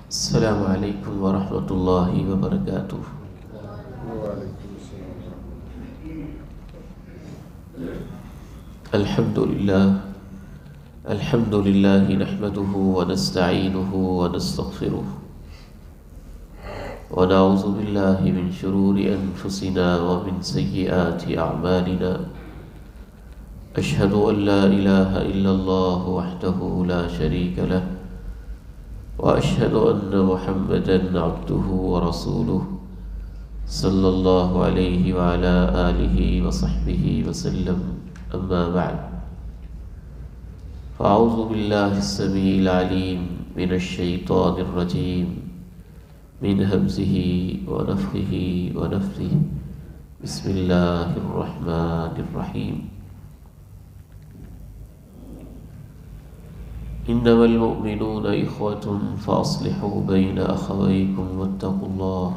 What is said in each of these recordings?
السلام علیکم ورحمۃ اللہ وبرکاتہ۔ وعلیکم السلام۔ الحمد للہ نحمده ونستعینه ونستغفره ونعوذ باللہ من شرور انفسنا ومن سیئات اعمالنا، اشہد ان لا الہ الا اللہ وحدہ لا شریک له، واشہد ان محمدا عبدہ ورسولہ صلی اللہ علیہ وعلا آلہ وصحبہ وسلم، اما بعد فاعوذ باللہ السمیع العلیم من الشیطان الرجیم من ہمزہ ونفخہ ونفثہ، بسم اللہ الرحمن الرحیم۔ انما المؤمنون اخوة فاصلحوا بین اخویکم واتقوا اللہ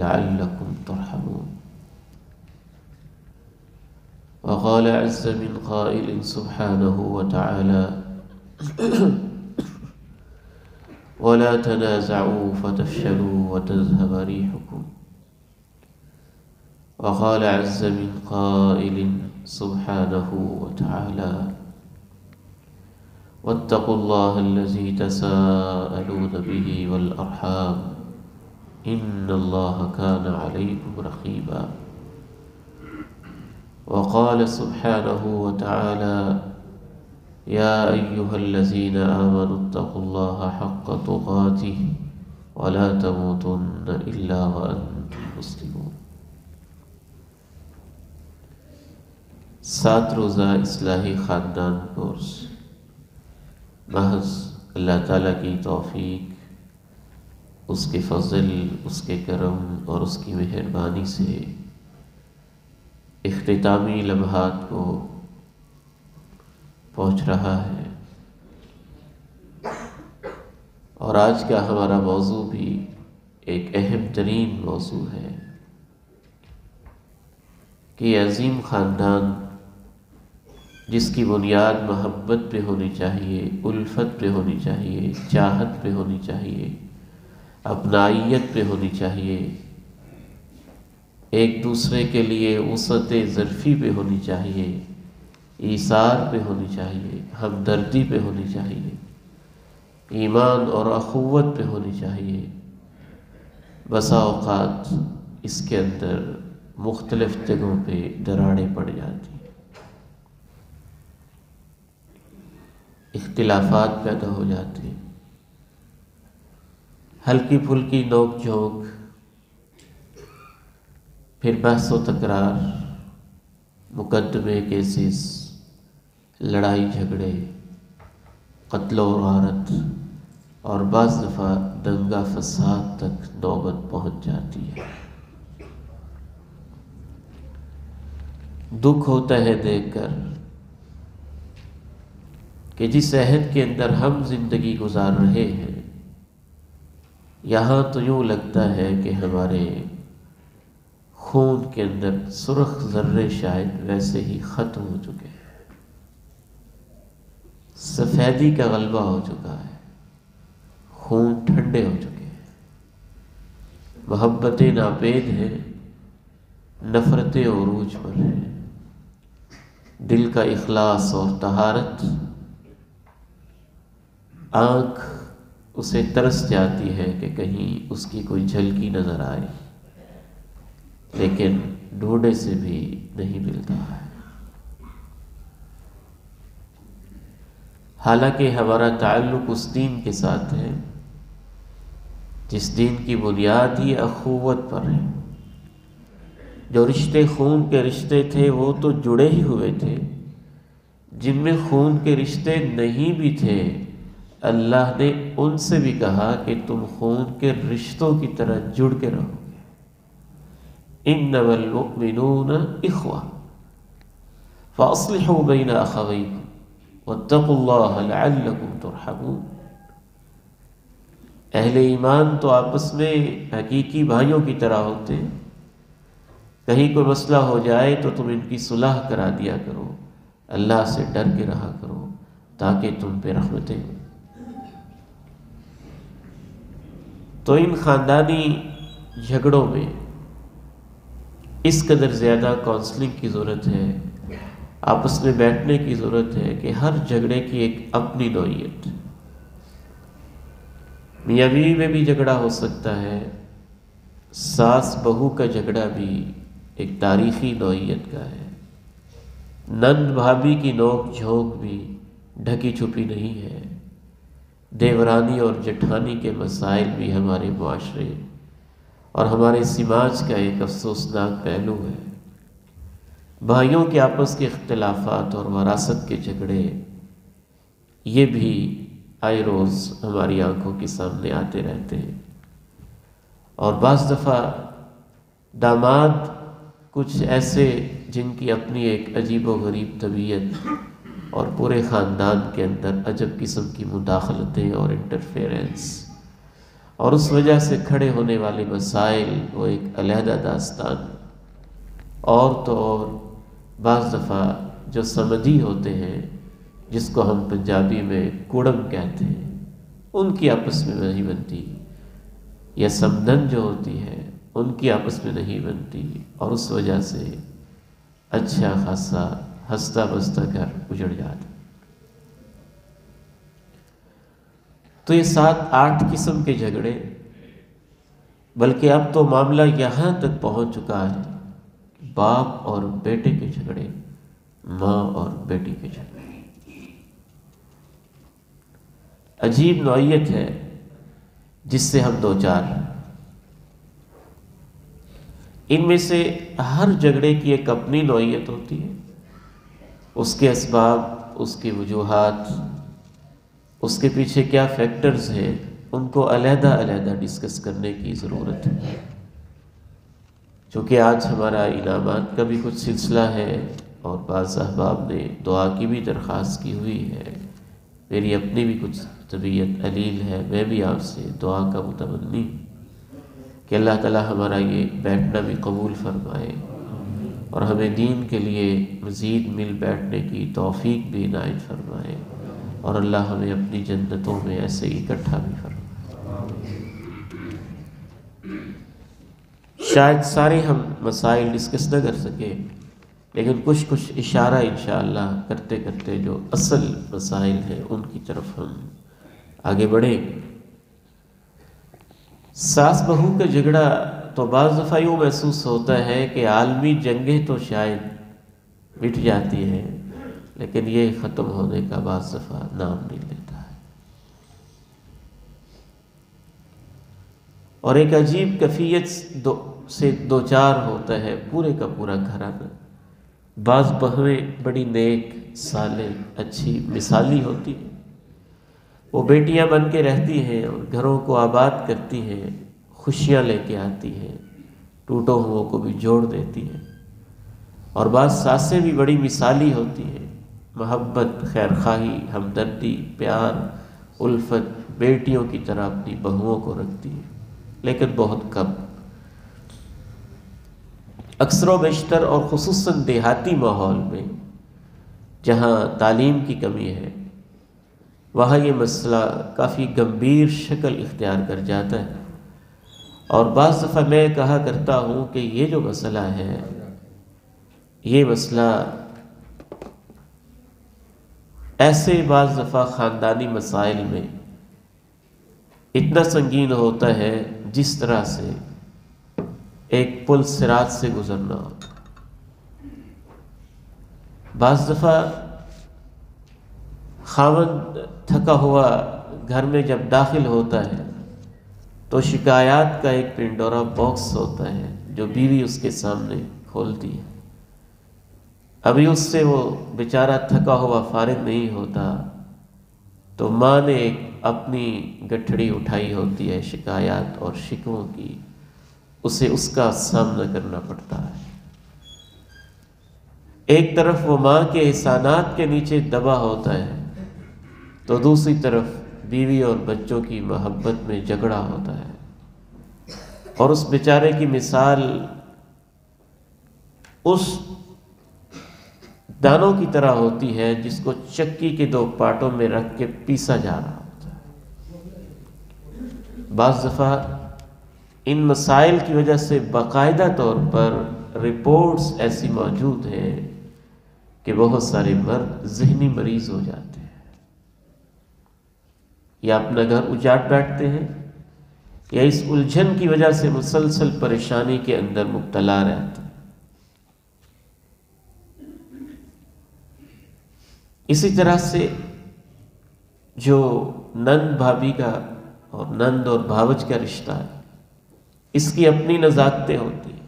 لعلکم ترحمون۔ وقال عز من قائل سبحانه وتعالى ولا تنازعوا فتفشلوا وتذهب ريحكم۔ وقال عز من قائل سبحانه وتعالى واتقوا الله الذي تساءلون به والأرحام إن الله كان عليكم رقيبا۔ وقال سبحانه وتعالى يا أيها الذين آمنوا اتقوا الله حق تقاته ولا تموتن إلا وأنتم مسلمون۔ 7 روزہ اصلاحی خاندان کورس محض اللہ تعالیٰ کی توفیق، اس کے فضل، اس کے کرم اور اس کی مہربانی سے اختتامی لمحات کو پہنچ رہا ہے، اور آج کا ہمارا موضوع بھی ایک اہم ترین موضوع ہے کہ عظیم خاندان جس کی بنیاد محبت پہ ہونی چاہیے، الفت پہ ہونی چاہیے، چاہت پہ ہونی چاہیے، اپنائیت پہ ہونی چاہیے، ایک دوسرے کے لیے وسعت ظرفی پہ ہونی چاہیے، ایثار پہ ہونی چاہیے، ہمدردی پہ ہونی چاہیے، ایمان اور اخوت پہ ہونی چاہیے، بسا اوقات اس کے اندر مختلف جگہوں پہ دراڑیں پڑ جاتی ہیں، اختلافات پیدا ہو جاتے ہیں، ہلکی پھلکی نوک جھونک، پھر بحث و تکرار، مقدمے کیسز، لڑائی جھگڑے، قتل و غارت، اور بعض دفعہ دنگا فساد تک نوبت پہنچ جاتی ہے۔ دکھ ہوتا ہے دیکھ کر کہ جس عہد کے اندر ہم زندگی گزار رہے ہیں، یہاں تو یوں لگتا ہے کہ ہمارے خون کے اندر سرخ ذرے شاید ویسے ہی ختم ہو چکے ہیں، سفیدی کا غلبہ ہو چکا ہے، خون ٹھنڈے ہو چکے ہیں، محبتیں ناپید ہیں، نفرتیں عروج پر ہیں، دل کا اخلاص اور طہارت، آنکھ اسے ترس جاتی ہے کہ کہیں اس کی کوئی جھلکی نظر آئے، لیکن ڈھونڈے سے بھی نہیں ملتا ہے۔ حالانکہ ہمارا تعلق اس دین کے ساتھ ہے جس دین کی بنیاد ہی اخوت پر ہے۔ جو رشتے خون کے رشتے تھے وہ تو جڑے ہی ہوئے تھے، جن میں خون کے رشتے نہیں بھی تھے اللہ نے ان سے بھی کہا کہ تم خون کے رشتوں کی طرح جڑ کے رہو۔ انما المؤمنون اخوہ فاصلحوا بین اخویکم واتقوا اللہ لعلکم ترحمون۔ اہل ایمان تو آپس میں حقیقی بھائیوں کی طرح ہوتے ہیں، کہیں کوئی مسئلہ ہو جائے تو تم ان کی صلح کرا دیا کرو، اللہ سے ڈر کے رہا کرو تاکہ تم پہ رحمتیں ہوں۔ تو ان خاندانی جھگڑوں میں اس قدر زیادہ کونسلنگ کی ضرورت ہے، آپس میں بیٹھنے کی ضرورت ہے کہ ہر جھگڑے کی ایک اپنی نوعیت، میاں بیوی میں بھی جھگڑا ہو سکتا ہے، ساس بہو کا جھگڑا بھی ایک تاریخی نوعیت کا ہے، نند بھابھی کی نوک جھونک بھی ڈھکی چھپی نہیں ہے، دیورانی اور جٹھانی کے مسائل بھی ہمارے معاشرے اور ہمارے سماج کا ایک افسوسناک پہلو ہے۔ بھائیوں کے آپس کے اختلافات اور وراثت کے جھگڑے، یہ بھی آئے روز ہماری آنکھوں کے سامنے آتے رہتے ہیں، اور بعض دفعہ داماد کچھ ایسے جن کی اپنی ایک عجیب و غریب طبیعت اور پورے خاندان کے اندر عجب قسم کی مداخلتیں اور انٹرفیرنس، اور اس وجہ سے کھڑے ہونے والے مسائل، وہ ایک علیحدہ داستان۔ اور تو اور بعض دفعہ جو سمدھی ہوتے ہیں، جس کو ہم پنجابی میں کوڑم کہتے ہیں، ان کی آپس میں نہیں بنتی، یا سمدن جو ہوتی ہے ان کی آپس میں نہیں بنتی، اور اس وجہ سے اچھا خاصا ہنستا بستا گھر اجڑ جاتا۔ تو یہ 7-8 قسم کے جھگڑے، بلکہ اب تو معاملہ یہاں تک پہنچ چکا ہے، باپ اور بیٹے کے جھگڑے، ماں اور بیٹی کے جھگڑے، عجیب نوعیت ہے جس سے ہم دوچار ہیں۔ ان میں سے ہر جھگڑے کی ایک اپنی نوعیت ہوتی ہے، اس کے اسباب، اس کی وجوہات، اس کے پیچھے کیا فیکٹرز ہیں، ان کو علیحدہ علیحدہ ڈسکس کرنے کی ضرورت ہے۔ چونکہ آج ہمارا انعامات کا بھی کچھ سلسلہ ہے، اور بعض احباب نے دعا کی بھی درخواست کی ہوئی ہے، میری اپنی بھی کچھ طبیعت علیل ہے، میں بھی آپ سے دعا کا متمنی کہ اللہ تعالی ہمارا یہ بیٹھنا بھی قبول فرمائے، اور ہمیں دین کے لیے مزید مل بیٹھنے کی توفیق بھی عنایت فرمائے، اور اللہ ہمیں اپنی جنتوں میں ایسے اکٹھا بھی فرمائے۔ شاید سارے ہم مسائل ڈسکس نہ کر سکیں، لیکن کچھ اشارہ انشاءاللہ کرتے کرتے جو اصل مسائل ہیں ان کی طرف ہم آگے بڑھیں گے۔ ساس بہو کا جھگڑا تو بعض دفعہ یوں محسوس ہوتا ہے کہ عالمی جنگیں تو شاید مٹ جاتی ہیں، لیکن یہ ختم ہونے کا بعض دفعہ نام نہیں لیتا ہے، اور ایک عجیب کیفیت سے دوچار ہوتا ہے پورے کا پورا گھرانہ۔ بعض بہویں بڑی نیک، صالح، اچھی، مثالی ہوتی ہیں، وہ بیٹیاں بن کے رہتی ہیں اور گھروں کو آباد کرتی ہیں، خوشیاں لے کے آتی ہیں، ٹوٹوں ہوئوں کو بھی جوڑ دیتی ہیں۔ اور بعض ساسیں بھی بڑی مثالی ہوتی ہیں، محبت، خیرخواہی، ہمدردی، پیار، الفت، بیٹیوں کی طرح اپنی بہوؤں کو رکھتی ہیں، لیکن بہت کم۔ اکثر و بیشتر اور خصوصاً دیہاتی ماحول میں جہاں تعلیم کی کمی ہے، وہاں یہ مسئلہ کافی گمبھیر شکل اختیار کر جاتا ہے، اور بعض دفعہ میں کہا کرتا ہوں کہ یہ جو مسئلہ ہے، یہ مسئلہ ایسے بعض دفعہ خاندانی مسائل میں اتنا سنگین ہوتا ہے جس طرح سے ایک پل صراط سے گزرنا ہوتا۔ بعض دفعہ خاوند تھکا ہوا گھر میں جب داخل ہوتا ہے تو شکایات کا ایک پنڈورا باکس ہوتا ہے جو بیوی اس کے سامنے کھولتی ہے۔ ابھی اس سے وہ بیچارہ تھکا ہوا فارغ نہیں ہوتا تو ماں نے ایک اپنی گٹھڑی اٹھائی ہوتی ہے شکایات اور شکووں کی، اسے اس کا سامنا کرنا پڑتا ہے۔ ایک طرف وہ ماں کے احسانات کے نیچے دبا ہوتا ہے تو دوسری طرف بیوی اور بچوں کی محبت میں جھگڑا ہوتا ہے، اور اس بیچارے کی مثال اس دانوں کی طرح ہوتی ہے جس کو چکی کے 2 پارٹوں میں رکھ کے پیسا جا رہا ہوتا ہے۔ بعض دفعہ ان مسائل کی وجہ سے باقاعدہ طور پر رپورٹس ایسی موجود ہیں کہ بہت سارے مرد ذہنی مریض ہو جاتے ہیں، یا اپنا گھر اجاڑ بیٹھتے ہیں، یا اس الجھن کی وجہ سے مسلسل پریشانی کے اندر مبتلا رہتے ہیں۔ اسی طرح سے جو نند بھابھی کا اور نند اور بھاوج کا رشتہ ہے، اس کی اپنی نزاکتیں ہوتی ہیں۔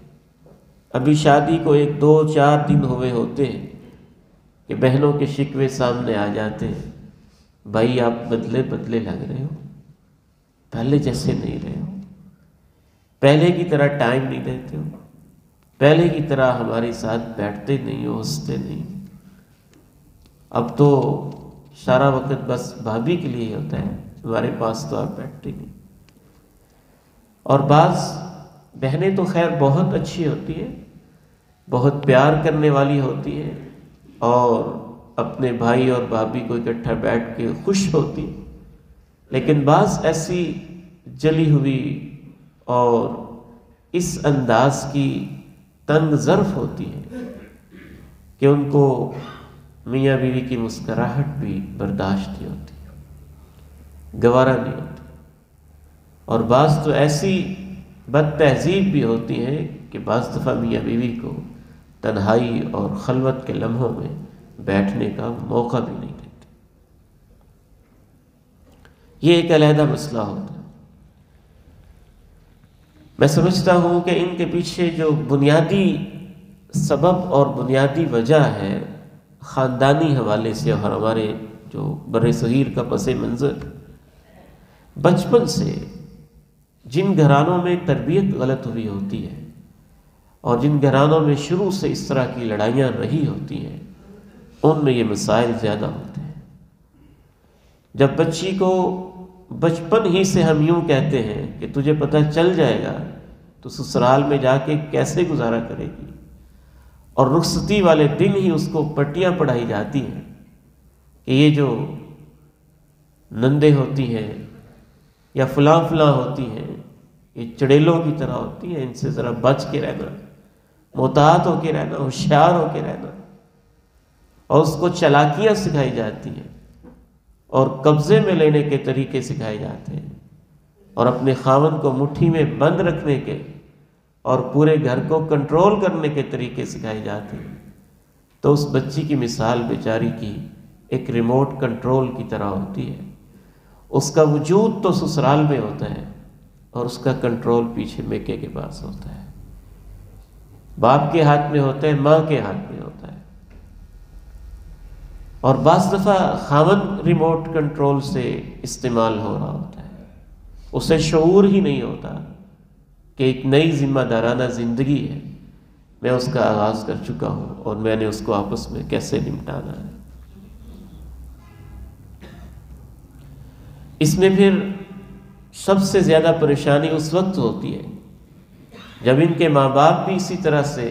ابھی شادی کو 1 2 4 دن ہوئے ہوتے ہیں کہ بہنوں کے شکوے سامنے آ جاتے ہیں، بھائی آپ بدلے بدلے لگ رہے ہو، پہلے جیسے نہیں رہے ہو، پہلے کی طرح ٹائم نہیں دیتے ہو، پہلے کی طرح ہمارے ساتھ بیٹھتے نہیں ہو، ہنستے نہیں ہو، اب تو سارا وقت بس بھابھی کے لیے ہی ہوتا ہے، ہمارے پاس تو آپ بیٹھتے نہیں۔ اور بعض بہنیں تو خیر بہت اچھی ہوتی ہیں، بہت پیار کرنے والی ہوتی ہیں، اور اپنے بھائی اور بھابھی کو اکٹھا بیٹھ کے خوش ہوتی، لیکن بعض ایسی جلی ہوئی اور اس انداز کی تنگ ظرف ہوتی ہے کہ ان کو میاں بیوی کی مسکراہٹ بھی برداشت نہیں ہوتی، گوارا نہیں ہوتی، اور بعض تو ایسی بد تہذیب بھی ہوتی ہیں کہ بعض دفعہ میاں بیوی کو تنہائی اور خلوت کے لمحوں میں بیٹھنے کا موقع بھی نہیں دیتے۔ یہ ایک علیحدہ مسئلہ ہوتا ہے۔ میں سمجھتا ہوں کہ ان کے پیچھے جو بنیادی سبب اور بنیادی وجہ ہے، خاندانی حوالے سے اور ہمارے جو بر صغیر کا پس منظر، بچپن سے جن گھرانوں میں تربیت غلط ہوئی ہوتی ہے اور جن گھرانوں میں شروع سے اس طرح کی لڑائیاں رہی ہوتی ہیں، ان میں یہ مسائل زیادہ ہوتے ہیں۔ جب بچی کو بچپن ہی سے ہم یوں کہتے ہیں کہ تجھے پتہ چل جائے گا تو سسرال میں جا کے کیسے گزارا کرے گی، اور رخصتی والے دن ہی اس کو پٹیاں پڑھائی جاتی ہیں کہ یہ جو نندیں ہوتی ہیں یا فلاں فلاں ہوتی ہیں، یہ چڑیلوں کی طرح ہوتی ہیں، ان سے ذرا بچ کے رہنا، محتاط ہو کے رہنا، ہوشیار ہو کے رہنا، اور اس کو چالاکیاں سکھائی جاتی ہیں اور قبضے میں لینے کے طریقے سکھائے جاتے ہیں، اور اپنے خاوند کو مٹھی میں بند رکھنے کے اور پورے گھر کو کنٹرول کرنے کے طریقے سکھائے جاتے ہیں، تو اس بچی کی مثال بیچاری کی ایک ریموٹ کنٹرول کی طرح ہوتی ہے۔ اس کا وجود تو سسرال میں ہوتا ہے اور اس کا کنٹرول پیچھے میکے کے پاس ہوتا ہے، باپ کے ہاتھ میں ہوتا ہے، ماں کے ہاتھ میں ہوتا ہے، اور بعض دفعہ خاوند ریموٹ کنٹرول سے استعمال ہو رہا ہوتا ہے، اسے شعور ہی نہیں ہوتا کہ ایک نئی ذمہ دارانہ زندگی ہے، میں اس کا آغاز کر چکا ہوں اور میں نے اس کو آپس میں کیسے نمٹانا ہے۔ اس میں پھر سب سے زیادہ پریشانی اس وقت ہوتی ہے جب ان کے ماں باپ بھی اسی طرح سے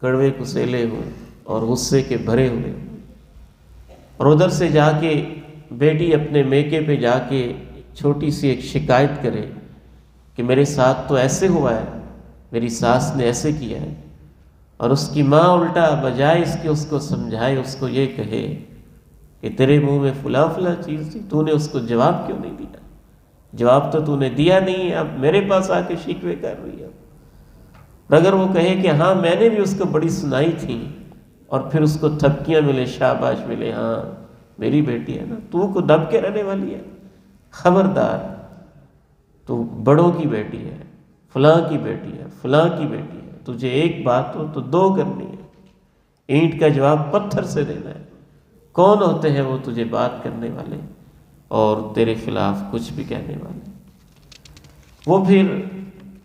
کڑوے کسیلے ہوں اور غصے کے بھرے ہوئے ہوں، اور ادھر سے جا کے بیٹی اپنے میکے پہ جا کے چھوٹی سی ایک شکایت کرے کہ میرے ساتھ تو ایسے ہوا ہے، میری ساس نے ایسے کیا ہے، اور اس کی ماں الٹا بجائے اس کے اس کو سمجھائے، اس کو یہ کہے کہ تیرے منہ میں فلاں فلاں چیز تھی، تو نے اس کو جواب کیوں نہیں دیا؟ جواب تو نے دیا نہیں ہے، اب میرے پاس آ کے شکوے کر رہی ہے۔ اور اگر وہ کہے کہ ہاں میں نے بھی اس کو بڑی سنائی تھی، اور پھر اس کو تھپکیاں ملے، شاباش ملے، ہاں میری بیٹی ہے نا، تو کو دب کے رہنے والی ہے، خبردار، تو بڑوں کی بیٹی ہے، فلاں کی بیٹی ہے، فلاں کی بیٹی ہے، تجھے ایک بات ہو تو 2 کرنی ہے، اینٹ کا جواب پتھر سے دینا ہے۔ کون ہوتے ہیں وہ تجھے بات کرنے والے اور تیرے خلاف کچھ بھی کہنے والے؟ وہ پھر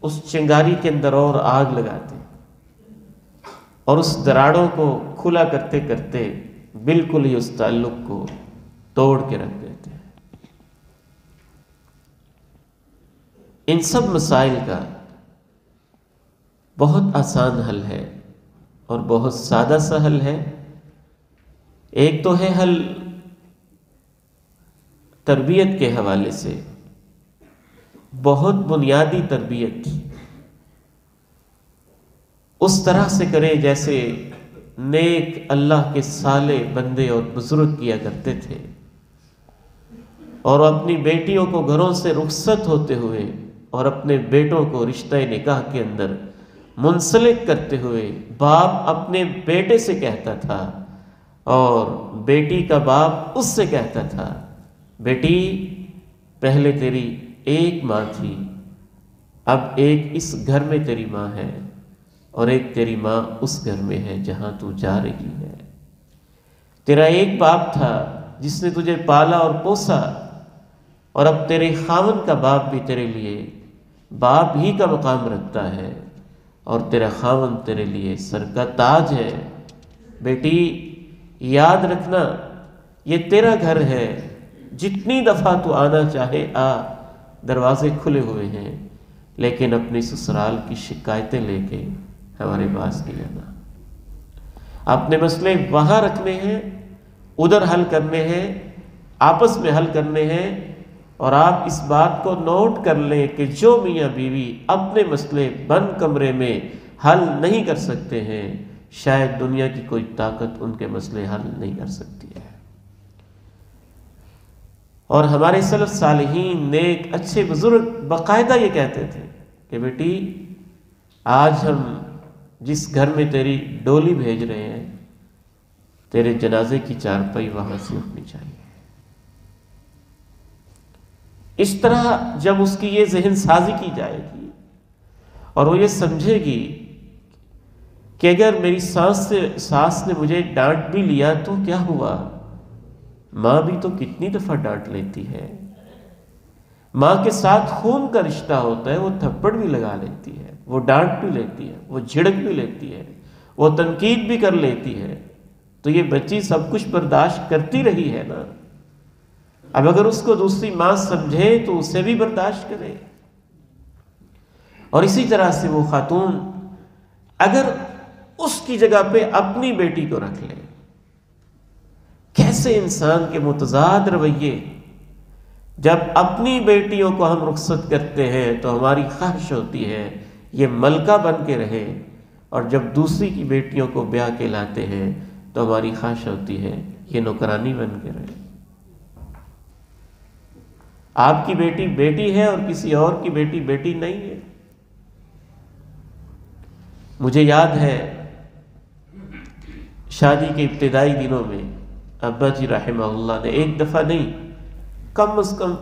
اس چنگاری کے اندر اور آگ لگاتے ہیں اور اس دراڑوں کو کھلا کرتے کرتے بالکل ہی اس تعلق کو توڑ کے رکھ دیتے ہیں۔ ان سب مسائل کا بہت آسان حل ہے اور بہت سادہ سا حل ہے۔ ایک تو ہے حل تربیت کے حوالے سے بہت بنیادی تربیت اس طرح سے کرے جیسے نیک اللہ کے صالح بندے اور بزرگ کیا کرتے تھے، اور اپنی بیٹیوں کو گھروں سے رخصت ہوتے ہوئے اور اپنے بیٹوں کو رشتہ نکاح کے اندر منسلک کرتے ہوئے باپ اپنے بیٹے سے کہتا تھا اور بیٹی کا باپ اس سے کہتا تھا، بیٹی پہلے تیری ایک ماں تھی، اب ایک اس گھر میں تیری ماں ہے اور ایک تیری ماں اس گھر میں ہے جہاں تو جا رہی ہے۔ تیرا ایک باپ تھا جس نے تجھے پالا اور پوسا، اور اب تیرے خاوند کا باپ بھی تیرے لیے باپ ہی کا مقام رکھتا ہے، اور تیرا خاوند تیرے لیے سر کا تاج ہے۔ بیٹی یاد رکھنا، یہ تیرا گھر ہے، جتنی دفعہ تو آنا چاہے آ، دروازے کھلے ہوئے ہیں، لیکن اپنی سسرال کی شکایتیں لے کے ہمارے پاس نہیں آنا۔ اپنے مسئلے وہاں رکھنے ہیں، ادھر حل کرنے ہیں، آپس میں حل کرنے ہیں، اور آپ اس بات کو نوٹ کر لیں کہ جو میاں بیوی اپنے مسئلے بند کمرے میں حل نہیں کر سکتے ہیں، شاید دنیا کی کوئی طاقت ان کے مسئلے حل نہیں کر سکتی ہے۔ اور ہمارے سلف صالحین نیک اچھے بزرگ باقاعدہ یہ کہتے تھے کہ بیٹی آج ہم جس گھر میں تیری ڈولی بھیج رہے ہیں، تیرے جنازے کی چارپائی وہاں سے اٹھنی چاہیے۔ اس طرح جب اس کی یہ ذہن سازی کی جائے گی اور وہ یہ سمجھے گی کہ اگر میری ساس نے مجھے ڈانٹ بھی لیا تو کیا ہوا، ماں بھی تو کتنی دفعہ ڈانٹ لیتی ہے، ماں کے ساتھ خون کا رشتہ ہوتا ہے، وہ تھپڑ بھی لگا لیتی ہے، وہ ڈانٹ بھی لیتی ہے، وہ جھڑک بھی لیتی ہے، وہ تنقید بھی کر لیتی ہے، تو یہ بچی سب کچھ برداشت کرتی رہی ہے نا۔ اب اگر اس کو دوسری ماں سمجھے تو اسے بھی برداشت کرے۔ اور اسی طرح سے وہ خاتون اگر اس کی جگہ پہ اپنی بیٹی کو رکھ لے، کیسے انسان کے متضاد رویے، جب اپنی بیٹیوں کو ہم رخصت کرتے ہیں تو ہماری خواہش ہوتی ہے یہ ملکہ بن کے رہے، اور جب دوسری کی بیٹیوں کو بیاہ کے لاتے ہیں تو ہماری خواہش ہوتی ہے یہ نوکرانی بن کے رہے۔ آپ کی بیٹی بیٹی ہے اور کسی اور کی بیٹی بیٹی نہیں ہے۔ مجھے یاد ہے شادی کے ابتدائی دنوں میں ابا جی رحمہ اللہ نے ایک دفعہ نہیں، کم از کم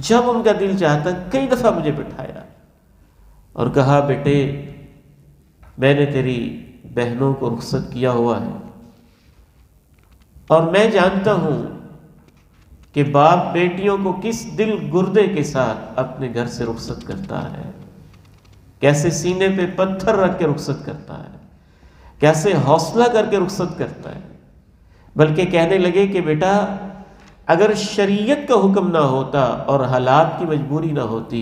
جب ان کا دل چاہتا کئی دفعہ مجھے بٹھایا اور کہا بیٹے میں نے تیری بہنوں کو رخصت کیا ہوا ہے، اور میں جانتا ہوں کہ باپ بیٹیوں کو کس دل گردے کے ساتھ اپنے گھر سے رخصت کرتا ہے، کیسے سینے پہ پتھر رکھ کے رخصت کرتا ہے، کیسے حوصلہ کر کے رخصت کرتا ہے۔ بلکہ کہنے لگے کہ بیٹا اگر شریعت کا حکم نہ ہوتا اور حالات کی مجبوری نہ ہوتی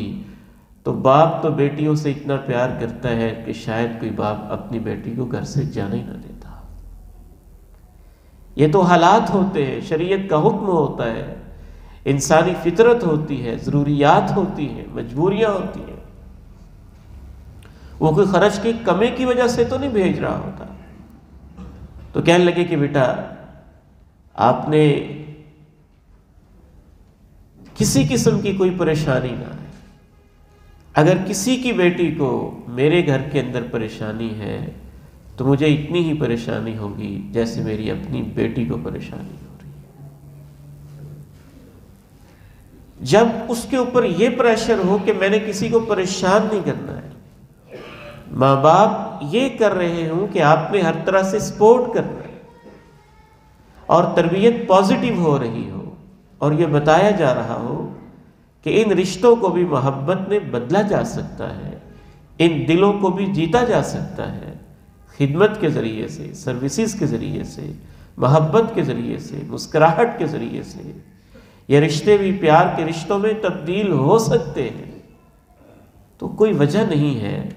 تو باپ تو بیٹیوں سے اتنا پیار کرتا ہے کہ شاید کوئی باپ اپنی بیٹی کو گھر سے جانے ہی نہ دیتا۔ یہ تو حالات ہوتے ہیں، شریعت کا حکم ہوتا ہے، انسانی فطرت ہوتی ہے، ضروریات ہوتی ہیں، مجبوریاں ہوتی ہیں۔ وہ کوئی خرچ کی کمی کی وجہ سے تو نہیں بھیج رہا ہوتا۔ تو کہنے لگے کہ بیٹا آپ نے کسی قسم کی کوئی پریشانی نہ ہے، اگر کسی کی بیٹی کو میرے گھر کے اندر پریشانی ہے تو مجھے اتنی ہی پریشانی ہوگی جیسے میری اپنی بیٹی کو پریشانی ہو رہی ہے۔ جب اس کے اوپر یہ پریشر ہو کہ میں نے کسی کو پریشان نہیں کرنا ہے، ماں باپ یہ کر رہے ہوں کہ آپ نے ہر طرح سے سپورٹ کرنا ہے اور تربیت پازیٹیو ہو رہی ہو، اور یہ بتایا جا رہا ہو کہ ان رشتوں کو بھی محبت میں بدلا جا سکتا ہے، ان دلوں کو بھی جیتا جا سکتا ہے، خدمت کے ذریعے سے، سروسز کے ذریعے سے، محبت کے ذریعے سے، مسکراہٹ کے ذریعے سے، یہ رشتے بھی پیار کے رشتوں میں تبدیل ہو سکتے ہیں۔ تو کوئی وجہ نہیں ہے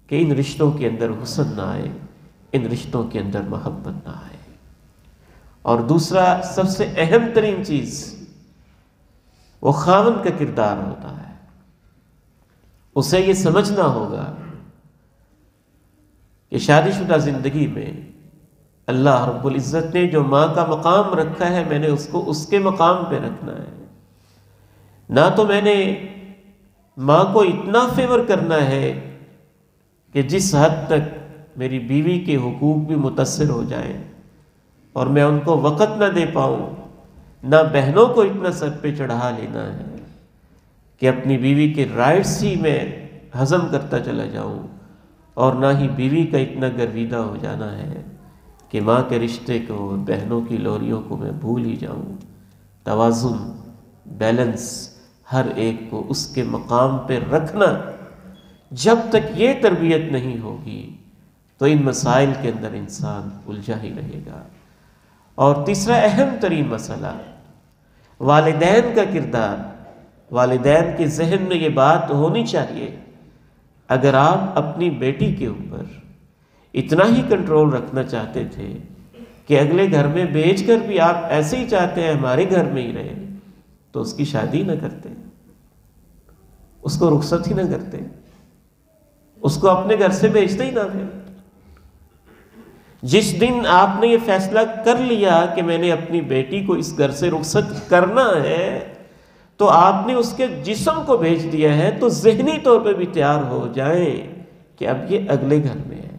کہ ان رشتوں کے اندر حسن نہ آئے، ان رشتوں کے اندر محبت نہ آئے۔ اور دوسرا سب سے اہم ترین چیز وہ خاوند کا کردار ہوتا ہے۔ اسے یہ سمجھنا ہوگا کہ شادی شدہ زندگی میں اللہ رب العزت نے جو ماں کا مقام رکھا ہے، میں نے اس کو اس کے مقام پہ رکھنا ہے۔ نہ تو میں نے ماں کو اتنا فیور کرنا ہے کہ جس حد تک میری بیوی کے حقوق بھی متاثر ہو جائیں اور میں ان کو وقت نہ دے پاؤں، نہ بہنوں کو اتنا سر پہ چڑھا لینا ہے کہ اپنی بیوی کے رائٹس ہی میں ہضم کرتا چلا جاؤں، اور نہ ہی بیوی کا اتنا گرویدہ ہو جانا ہے کہ ماں کے رشتے کو اور بہنوں کی لوریوں کو میں بھول ہی جاؤں۔ توازن، بیلنس، ہر ایک کو اس کے مقام پہ رکھنا، جب تک یہ تربیت نہیں ہوگی تو ان مسائل کے اندر انسان الجھا ہی رہے گا۔ اور تیسرا اہم ترین مسئلہ، والدین کا کردار۔ والدین کے ذہن میں یہ بات ہونی چاہیے، اگر آپ اپنی بیٹی کے اوپر اتنا ہی کنٹرول رکھنا چاہتے تھے کہ اگلے گھر میں بھیج کر بھی آپ ایسے ہی چاہتے ہیں ہمارے گھر میں ہی رہے، تو اس کی شادی نہ کرتے، اس کو رخصت ہی نہ کرتے، اس کو اپنے گھر سے بھیجتے ہی نہ تھے۔ جس دن آپ نے یہ فیصلہ کر لیا کہ میں نے اپنی بیٹی کو اس گھر سے رخصت کرنا ہے، تو آپ نے اس کے جسم کو بھیج دیا ہے، تو ذہنی طور پہ بھی تیار ہو جائیں کہ اب یہ اگلے گھر میں ہے۔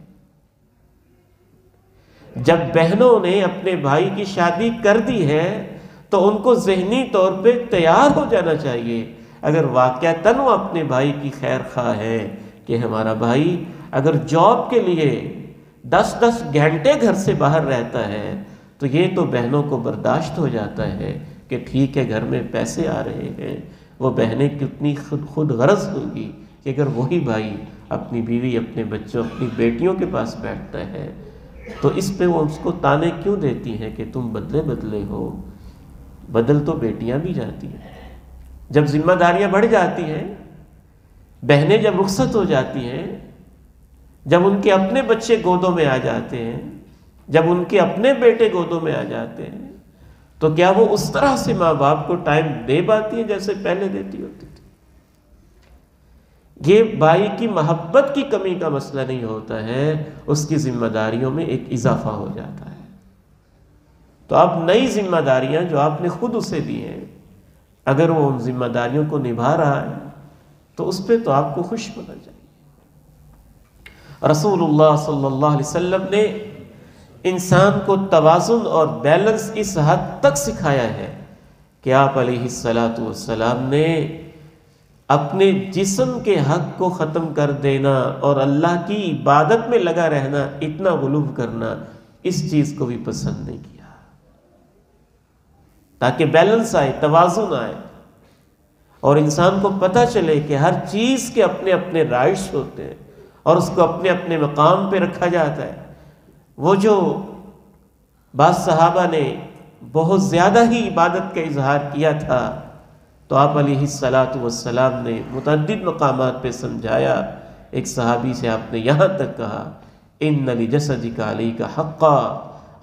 جب بہنوں نے اپنے بھائی کی شادی کر دی ہے تو ان کو ذہنی طور پہ تیار ہو جانا چاہیے، اگر واقعتاً وہ اپنے بھائی کی خیر خواہ ہے کہ ہمارا بھائی اگر جاب کے لیے 10 گھنٹے گھر سے باہر رہتا ہے تو یہ تو بہنوں کو برداشت ہو جاتا ہے کہ ٹھیک ہے گھر میں پیسے آ رہے ہیں۔ وہ بہنیں کتنی خود غرض ہوں گی کہ اگر وہی بھائی اپنی بیوی، اپنے بچوں، اپنی بیٹیوں کے پاس بیٹھتا ہے تو اس پہ وہ اس کو تانے کیوں دیتی ہیں کہ تم بدلے ہو۔ بدل تو بیٹیاں بھی جاتی ہیں، جب ذمہ داریاں بڑھ جاتی ہیں، بہنیں جب رخصت ہو جاتی ہیں، جب ان کے اپنے بچے گودوں میں آ جاتے ہیں، جب ان کے اپنے بیٹے گودوں میں آ جاتے ہیں، تو کیا وہ اس طرح سے ماں باپ کو ٹائم دے پاتی ہیں جیسے پہلے دیتی ہوتی تھی؟ یہ بھائی کی محبت کی کمی کا مسئلہ نہیں ہوتا ہے، اس کی ذمہ داریوں میں ایک اضافہ ہو جاتا ہے۔ تو اب نئی ذمہ داریاں جو آپ نے خود اسے دی ہیں، اگر وہ ان ذمہ داریوں کو نبھا رہا ہے تو اس پہ تو آپ کو خوش ہونا چاہیے۔ رسول اللہ صلی اللہ علیہ وسلم نے انسان کو توازن اور بیلنس اس حد تک سکھایا ہے کہ آپ علیہ السلام نے اپنے جسم کے حق کو ختم کر دینا اور اللہ کی عبادت میں لگا رہنا، اتنا غلو کرنا، اس چیز کو بھی پسند نہیں کیا، تاکہ بیلنس آئے، توازن آئے، اور انسان کو پتہ چلے کہ ہر چیز کے اپنے اپنے رائٹس ہوتے ہیں اور اس کو اپنے اپنے مقام پہ رکھا جاتا ہے۔ وہ جو بعض صحابہ نے بہت زیادہ ہی عبادت کا اظہار کیا تھا تو آپ علیہ السلام نے متعدد مقامات پہ سمجھایا۔ ایک صحابی سے آپ نے یہاں تک کہا ان لجسدک علیک حقا،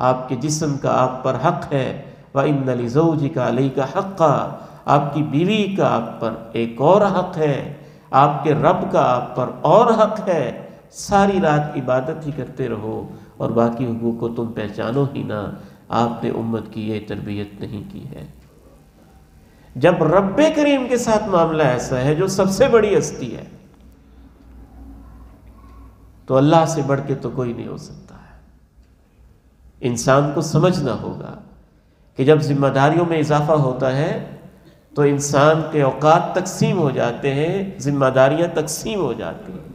آپ کے جسم کا آپ پر حق ہے، وان لزوجک علیک حقا، آپ کی بیوی کا آپ پر ایک اور حق ہے، آپ کے رب کا آپ پر اور حق ہے۔ ساری رات عبادت ہی کرتے رہو اور باقی حقوق کو تم پہچانو ہی نہ۔ آپ نے امت کی یہ تربیت نہیں کی ہے۔ جب رب کریم کے ساتھ معاملہ ایسا ہے جو سب سے بڑی ہستی ہے، تو اللہ سے بڑھ کے تو کوئی نہیں ہو سکتا ہے۔ انسان کو سمجھنا ہوگا کہ جب ذمہ داریوں میں اضافہ ہوتا ہے تو انسان کے اوقات تقسیم ہو جاتے ہیں، ذمہ داریاں تقسیم ہو جاتی ہیں۔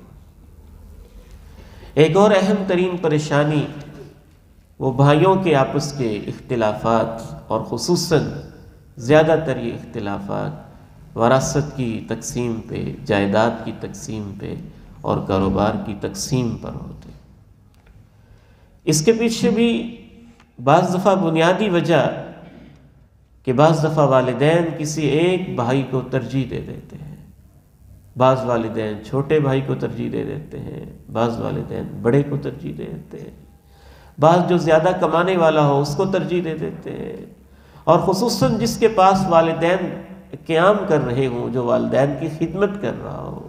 ایک اور اہم ترین پریشانی وہ بھائیوں کے آپس کے اختلافات، اور خصوصاً زیادہ تر یہ اختلافات وراثت کی تقسیم پہ، جائیداد کی تقسیم پہ اور کاروبار کی تقسیم پر ہوتے۔ اس کے پیچھے بھی بعض دفعہ بنیادی وجہ کہ بعض دفعہ والدین کسی ایک بھائی کو ترجیح دے دیتے ہیں، بعض والدین چھوٹے بھائی کو ترجیح دے دیتے ہیں، بعض والدین بڑے کو ترجیح دے دیتے ہیں، بعض جو زیادہ کمانے والا ہو اس کو ترجیح دے دیتے ہیں، اور خصوصاً جس کے پاس والدین قیام کر رہے ہوں، جو والدین کی خدمت کر رہا ہو،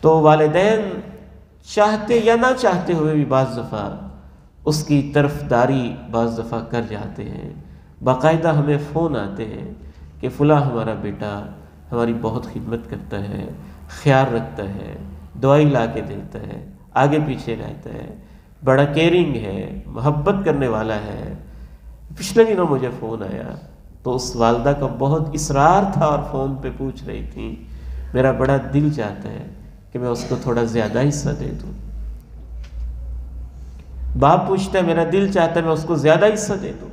تو والدین چاہتے یا نہ چاہتے ہوئے بھی بعض دفعہ اس کی طرفداری بعض دفعہ کر جاتے ہیں. باقاعدہ ہمیں فون آتے ہیں کہ فلاں ہمارا بیٹا ہماری بہت خدمت کرتا ہے، خیال رکھتا ہے، دوائی لا کے دیتا ہے، آگے پیچھے رہتا ہے، بڑا کیئرنگ ہے، محبت کرنے والا ہے. پچھلے دنوں مجھے فون آیا تو اس والدہ کا بہت اصرار تھا اور فون پہ پوچھ رہی تھی میرا بڑا دل چاہتا ہے کہ میں اس کو تھوڑا زیادہ حصہ دے دوں. باپ پوچھتا ہے میرا دل چاہتا ہے میں اس کو زیادہ حصہ دے دوں.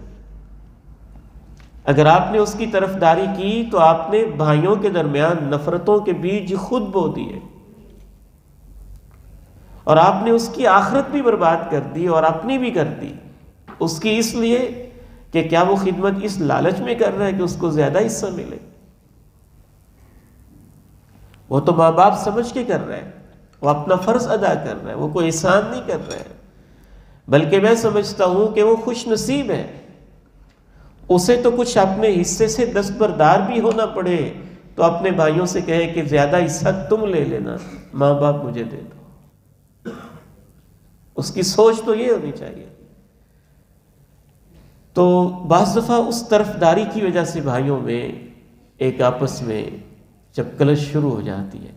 اگر آپ نے اس کی طرفداری کی تو آپ نے بھائیوں کے درمیان نفرتوں کے بیج خود بو دیے اور آپ نے اس کی آخرت بھی برباد کر دی اور اپنی بھی کر دی. اس کی اس لیے کہ کیا وہ خدمت اس لالچ میں کر رہا ہے کہ اس کو زیادہ حصہ ملے. وہ تو ماں باپ سمجھ کے کر رہا ہے، وہ اپنا فرض ادا کر رہا ہے، وہ کوئی احسان نہیں کر رہا ہے، بلکہ میں سمجھتا ہوں کہ وہ خوش نصیب ہے. اسے تو کچھ اپنے حصے سے دستبردار بھی ہونا پڑے تو اپنے بھائیوں سے کہے کہ زیادہ حصہ تم لے لینا، ماں باپ مجھے دے دو. اس کی سوچ تو یہ ہونی چاہیے. تو بعض دفعہ اس طرفداری کی وجہ سے بھائیوں میں ایک آپس میں چپکلش شروع ہو جاتی ہے.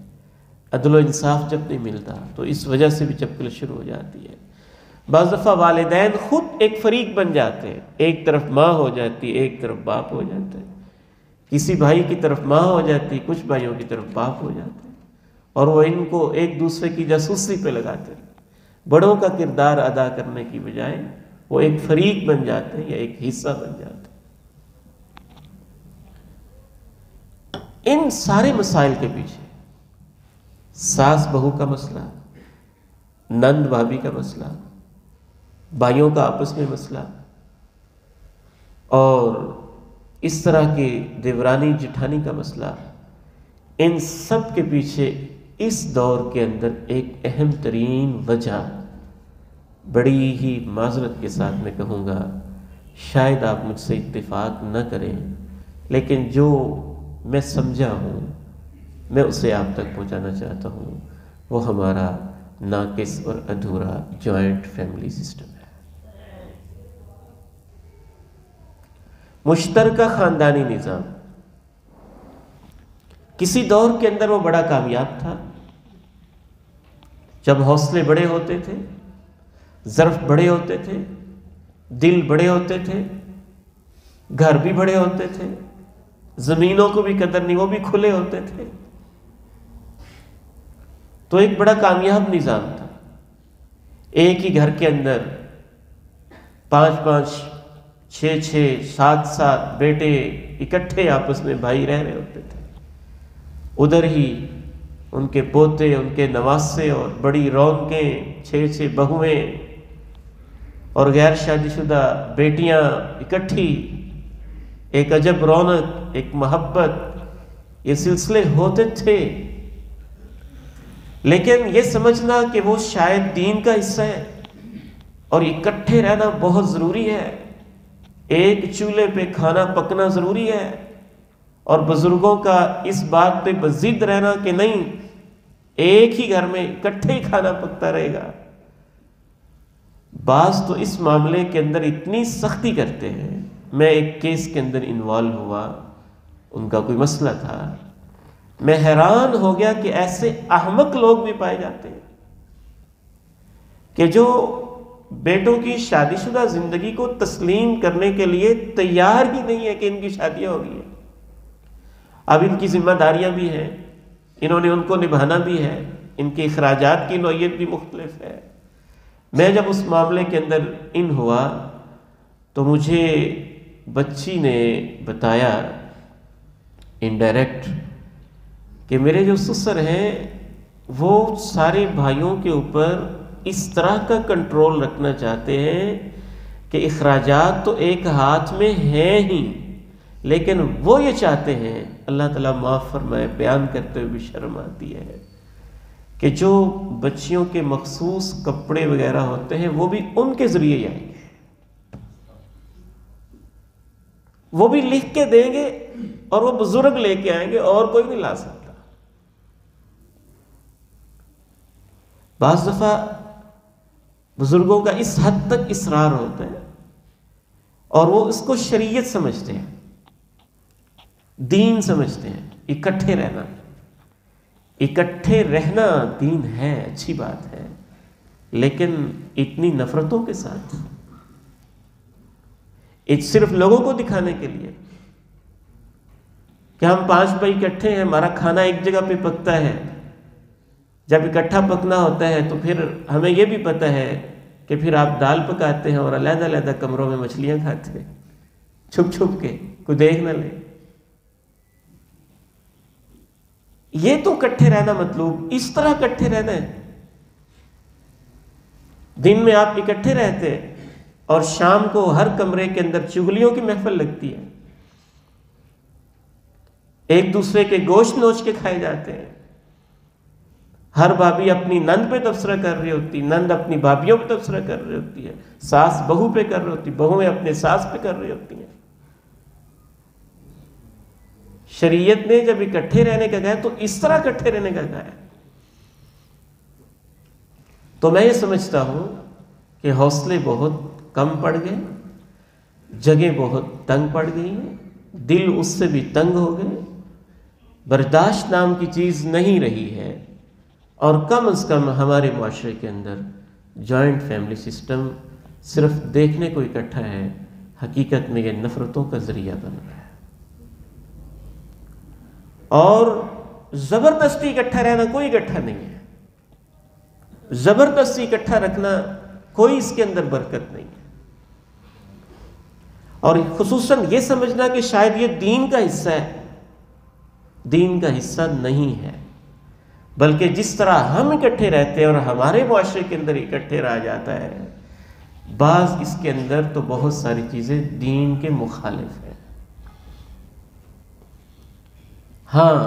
عدل و انصاف جب نہیں ملتا تو اس وجہ سے بھی چپکلش شروع ہو جاتی ہے. بعض دفعہ والدین خود ایک فریق بن جاتے ہیں، ایک طرف ماں ہو جاتی ہے، ایک طرف باپ ہو جاتا ہے. کسی بھائی کی طرف ماں ہو جاتی، کچھ بھائیوں کی طرف باپ ہو جاتے ہیں اور وہ ان کو ایک دوسرے کی جاسوسی پہ لگاتے ہیں. بڑوں کا کردار ادا کرنے کی بجائے وہ ایک فریق بن جاتے ہیں یا ایک حصہ بن جاتے ہیں. ان سارے مسائل کے پیچھے ساس بہو کا مسئلہ، نند بھابھی کا مسئلہ، بھائیوں کا آپس میں مسئلہ اور اس طرح کے دیورانی جٹھانی کا مسئلہ، ان سب کے پیچھے اس دور کے اندر ایک اہم ترین وجہ، بڑی ہی معذرت کے ساتھ میں کہوں گا، شاید آپ مجھ سے اتفاق نہ کریں لیکن جو میں سمجھا ہوں میں اسے آپ تک پہنچانا چاہتا ہوں، وہ ہمارا ناقص اور ادھورا جوائنٹ فیملی سسٹم ہے. مشترکہ خاندانی نظام کسی دور کے اندر وہ بڑا کامیاب تھا جب حوصلے بڑے ہوتے تھے، ظرف بڑے ہوتے تھے، دل بڑے ہوتے تھے، گھر بھی بڑے ہوتے تھے، زمینوں کو بھی قدر نہیں، وہ بھی کھلے ہوتے تھے. تو ایک بڑا کامیاب نظام تھا. ایک ہی گھر کے اندر 5-5 6-6 7-7 بیٹے اکٹھے آپس میں بھائی رہ رہے ہوتے تھے. ادھر ہی ان کے پوتے، ان کے نواسے اور بڑی رونقیں، 6-6 بہویں اور غیر شادی شدہ بیٹیاں اکٹھی، ایک عجب رونق، ایک محبت، یہ سلسلے ہوتے تھے. لیکن یہ سمجھنا کہ وہ شاید دین کا حصہ ہے اور اکٹھے رہنا بہت ضروری ہے، ایک چولہے پہ کھانا پکنا ضروری ہے، اور بزرگوں کا اس بات پہ بضد رہنا کہ نہیں ایک ہی گھر میں اکٹھے ہی کھانا پکتا رہے گا. بعض تو اس معاملے کے اندر اتنی سختی کرتے ہیں. میں ایک کیس کے اندر انوالو ہوا، ان کا کوئی مسئلہ تھا، میں حیران ہو گیا کہ ایسے احمق لوگ بھی پائے جاتے ہیں کہ جو بیٹوں کی شادی شدہ زندگی کو تسلیم کرنے کے لیے تیار ہی نہیں ہے کہ ان کی شادیاں ہو گئی ہیں. اب ان کی ذمہ داریاں بھی ہیں، انہوں نے ان کو نبھانا بھی ہے، ان کے اخراجات کی نوعیت بھی مختلف ہے. میں جب اس معاملے کے اندر ان ہوا تو مجھے بچی نے بتایا انڈائریکٹ کہ میرے جو سسر ہیں وہ سارے بھائیوں کے اوپر اس طرح کا کنٹرول رکھنا چاہتے ہیں کہ اخراجات تو ایک ہاتھ میں ہیں ہی، لیکن وہ یہ چاہتے ہیں، اللہ تعالیٰ معاف فرمائے، بیان کرتے ہوئے بھی شرم آتی ہے، کہ جو بچیوں کے مخصوص کپڑے وغیرہ ہوتے ہیں وہ بھی ان کے ذریعے ہی آئیں گے، وہ بھی لکھ کے دیں گے اور وہ بزرگ لے کے آئیں گے اور کوئی نہیں لا سکتا. بعض دفعہ بزرگوں کا اس حد تک اصرار ہوتا ہے اور وہ اس کو شریعت سمجھتے ہیں، دین سمجھتے ہیں، اکٹھے رہنا دین ہے، اچھی بات ہے، لیکن اتنی نفرتوں کے ساتھ، صرف لوگوں کو دکھانے کے لیے کہ ہم 5 بھائی اکٹھے ہیں، ہمارا کھانا ایک جگہ پہ پکتا ہے، جب اکٹھا پکنا ہوتا ہے تو پھر ہمیں یہ بھی پتہ ہے کہ پھر آپ دال پکاتے ہیں اور علیحدہ علیحدہ کمروں میں مچھلیاں کھاتے ہیں، چھپ چھپ کے، کوئی دیکھ نہ لے۔ یہ تو اکٹھے رہنا مطلوب، اس طرح اکٹھے رہنا ہے۔ دن میں آپ اکٹھے رہتے اور شام کو ہر کمرے کے اندر چغلیوں کی محفل لگتی ہے، ایک دوسرے کے گوشت نوچ کے کھائے جاتے ہیں، ہر بھابھی اپنی نند پہ تبصرہ کر رہی ہوتی، نند اپنی بھابھیوں پہ تبصرہ کر رہی ہوتی ہے، ساس بہو پہ کر رہی ہوتی، بہویں اپنے ساس پہ کر رہی ہوتی ہیں۔ شریعت نے جب اکٹھے رہنے کا کہا تو اس طرح اکٹھے رہنے کا کہا ہے۔ تو میں یہ سمجھتا ہوں کہ حوصلے بہت کم پڑ گئے، جگہ بہت تنگ پڑ گئی ہیں، دل اس سے بھی تنگ ہو گئے، برداشت نام کی چیز نہیں رہی ہے، اور کم از کم ہمارے معاشرے کے اندر جوائنٹ فیملی سسٹم صرف دیکھنے کو اکٹھا ہے، حقیقت میں یہ نفرتوں کا ذریعہ بن رہا ہے۔ اور زبردستی اکٹھا رہنا کوئی اکٹھا نہیں ہے، زبردستی اکٹھا رکھنا کوئی اس کے اندر برکت نہیں ہے، اور خصوصاً یہ سمجھنا کہ شاید یہ دین کا حصہ ہے، دین کا حصہ نہیں ہے، بلکہ جس طرح ہم اکٹھے رہتے ہیں اور ہمارے معاشرے کے اندر اکٹھے رہا جاتا ہے، بعض اس کے اندر تو بہت ساری چیزیں دین کے مخالف ہیں۔ ہاں،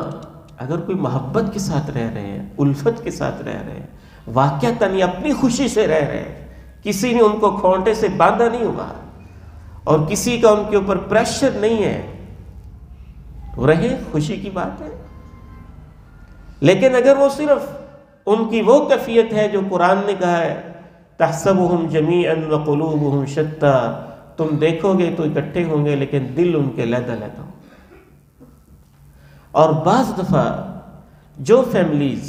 اگر کوئی محبت کے ساتھ رہ رہے ہیں، الفت کے ساتھ رہ رہے ہیں، واقعتاً اپنی خوشی سے رہ رہے ہیں، کسی نے ان کو کھونٹے سے باندھا نہیں ہوا اور کسی کا ان کے اوپر پریشر نہیں ہے، تو رہے، خوشی کی بات ہے۔ لیکن اگر وہ صرف ان کی وہ کیفیت ہے جو قرآن نے کہا ہے تحسبهم جميعا وقلوبهم شتى، تم دیکھو گے تو اکٹھے ہوں گے لیکن دل ان کے علیحدہ علیحدہ ہوں گے۔ اور بعض دفعہ جو فیملیز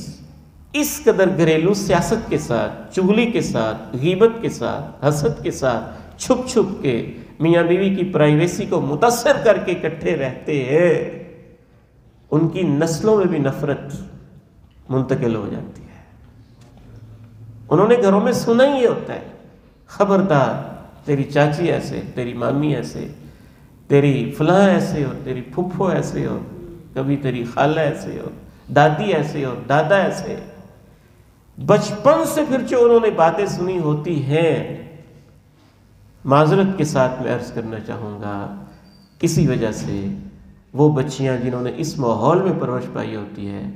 اس قدر گھریلو سیاست کے ساتھ، چغلی کے ساتھ، غیبت کے ساتھ، حسد کے ساتھ، چھپ چھپ کے میاں بیوی کی پرائیویسی کو متاثر کر کے اکٹھے رہتے ہیں، ان کی نسلوں میں بھی نفرت منتقل ہو جاتی ہے۔ انہوں نے گھروں میں سنا ہی یہ ہوتا ہے، خبردار تیری چاچی ایسے، تیری مامی ایسے، تیری فلاں ایسے ہو، تیری پھپھو ایسے ہو، کبھی تیری خالہ ایسے ہو، دادی ایسے ہو، دادا ایسے۔ بچپن سے پھر جو انہوں نے باتیں سنی ہوتی ہیں، معذرت کے ساتھ میں عرض کرنا چاہوں گا، کسی وجہ سے وہ بچیاں جنہوں نے اس ماحول میں پرورش پائی ہوتی ہے،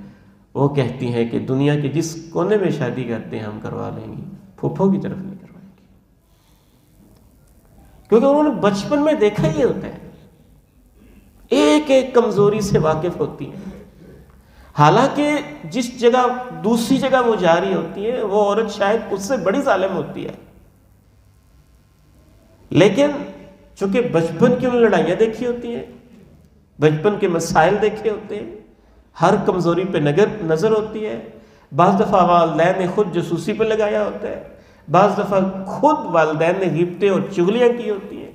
وہ کہتی ہیں کہ دنیا کے جس کونے میں شادی کرتے ہیں ہم کروا لیں گی، پھوپھو کی طرف نہیں کروائیں گی، کیونکہ انہوں نے بچپن میں دیکھا ہی ہوتا ہے، ایک ایک کمزوری سے واقف ہوتی ہیں۔ حالانکہ جس جگہ دوسری جگہ وہ جا رہی ہوتی ہے وہ عورت شاید اس سے بڑی ظالم ہوتی ہے، لیکن چونکہ بچپن کی انہوں نے لڑائیاں دیکھی ہوتی ہیں، بچپن کے مسائل دیکھے ہوتے ہیں، ہر کمزوری پہ نظر ہوتی ہے، بعض دفعہ والدین نے خود جاسوسی پہ لگایا ہوتا ہے، بعض دفعہ خود والدین نے غیبتیں اور چغلیاں کی ہوتی ہیں،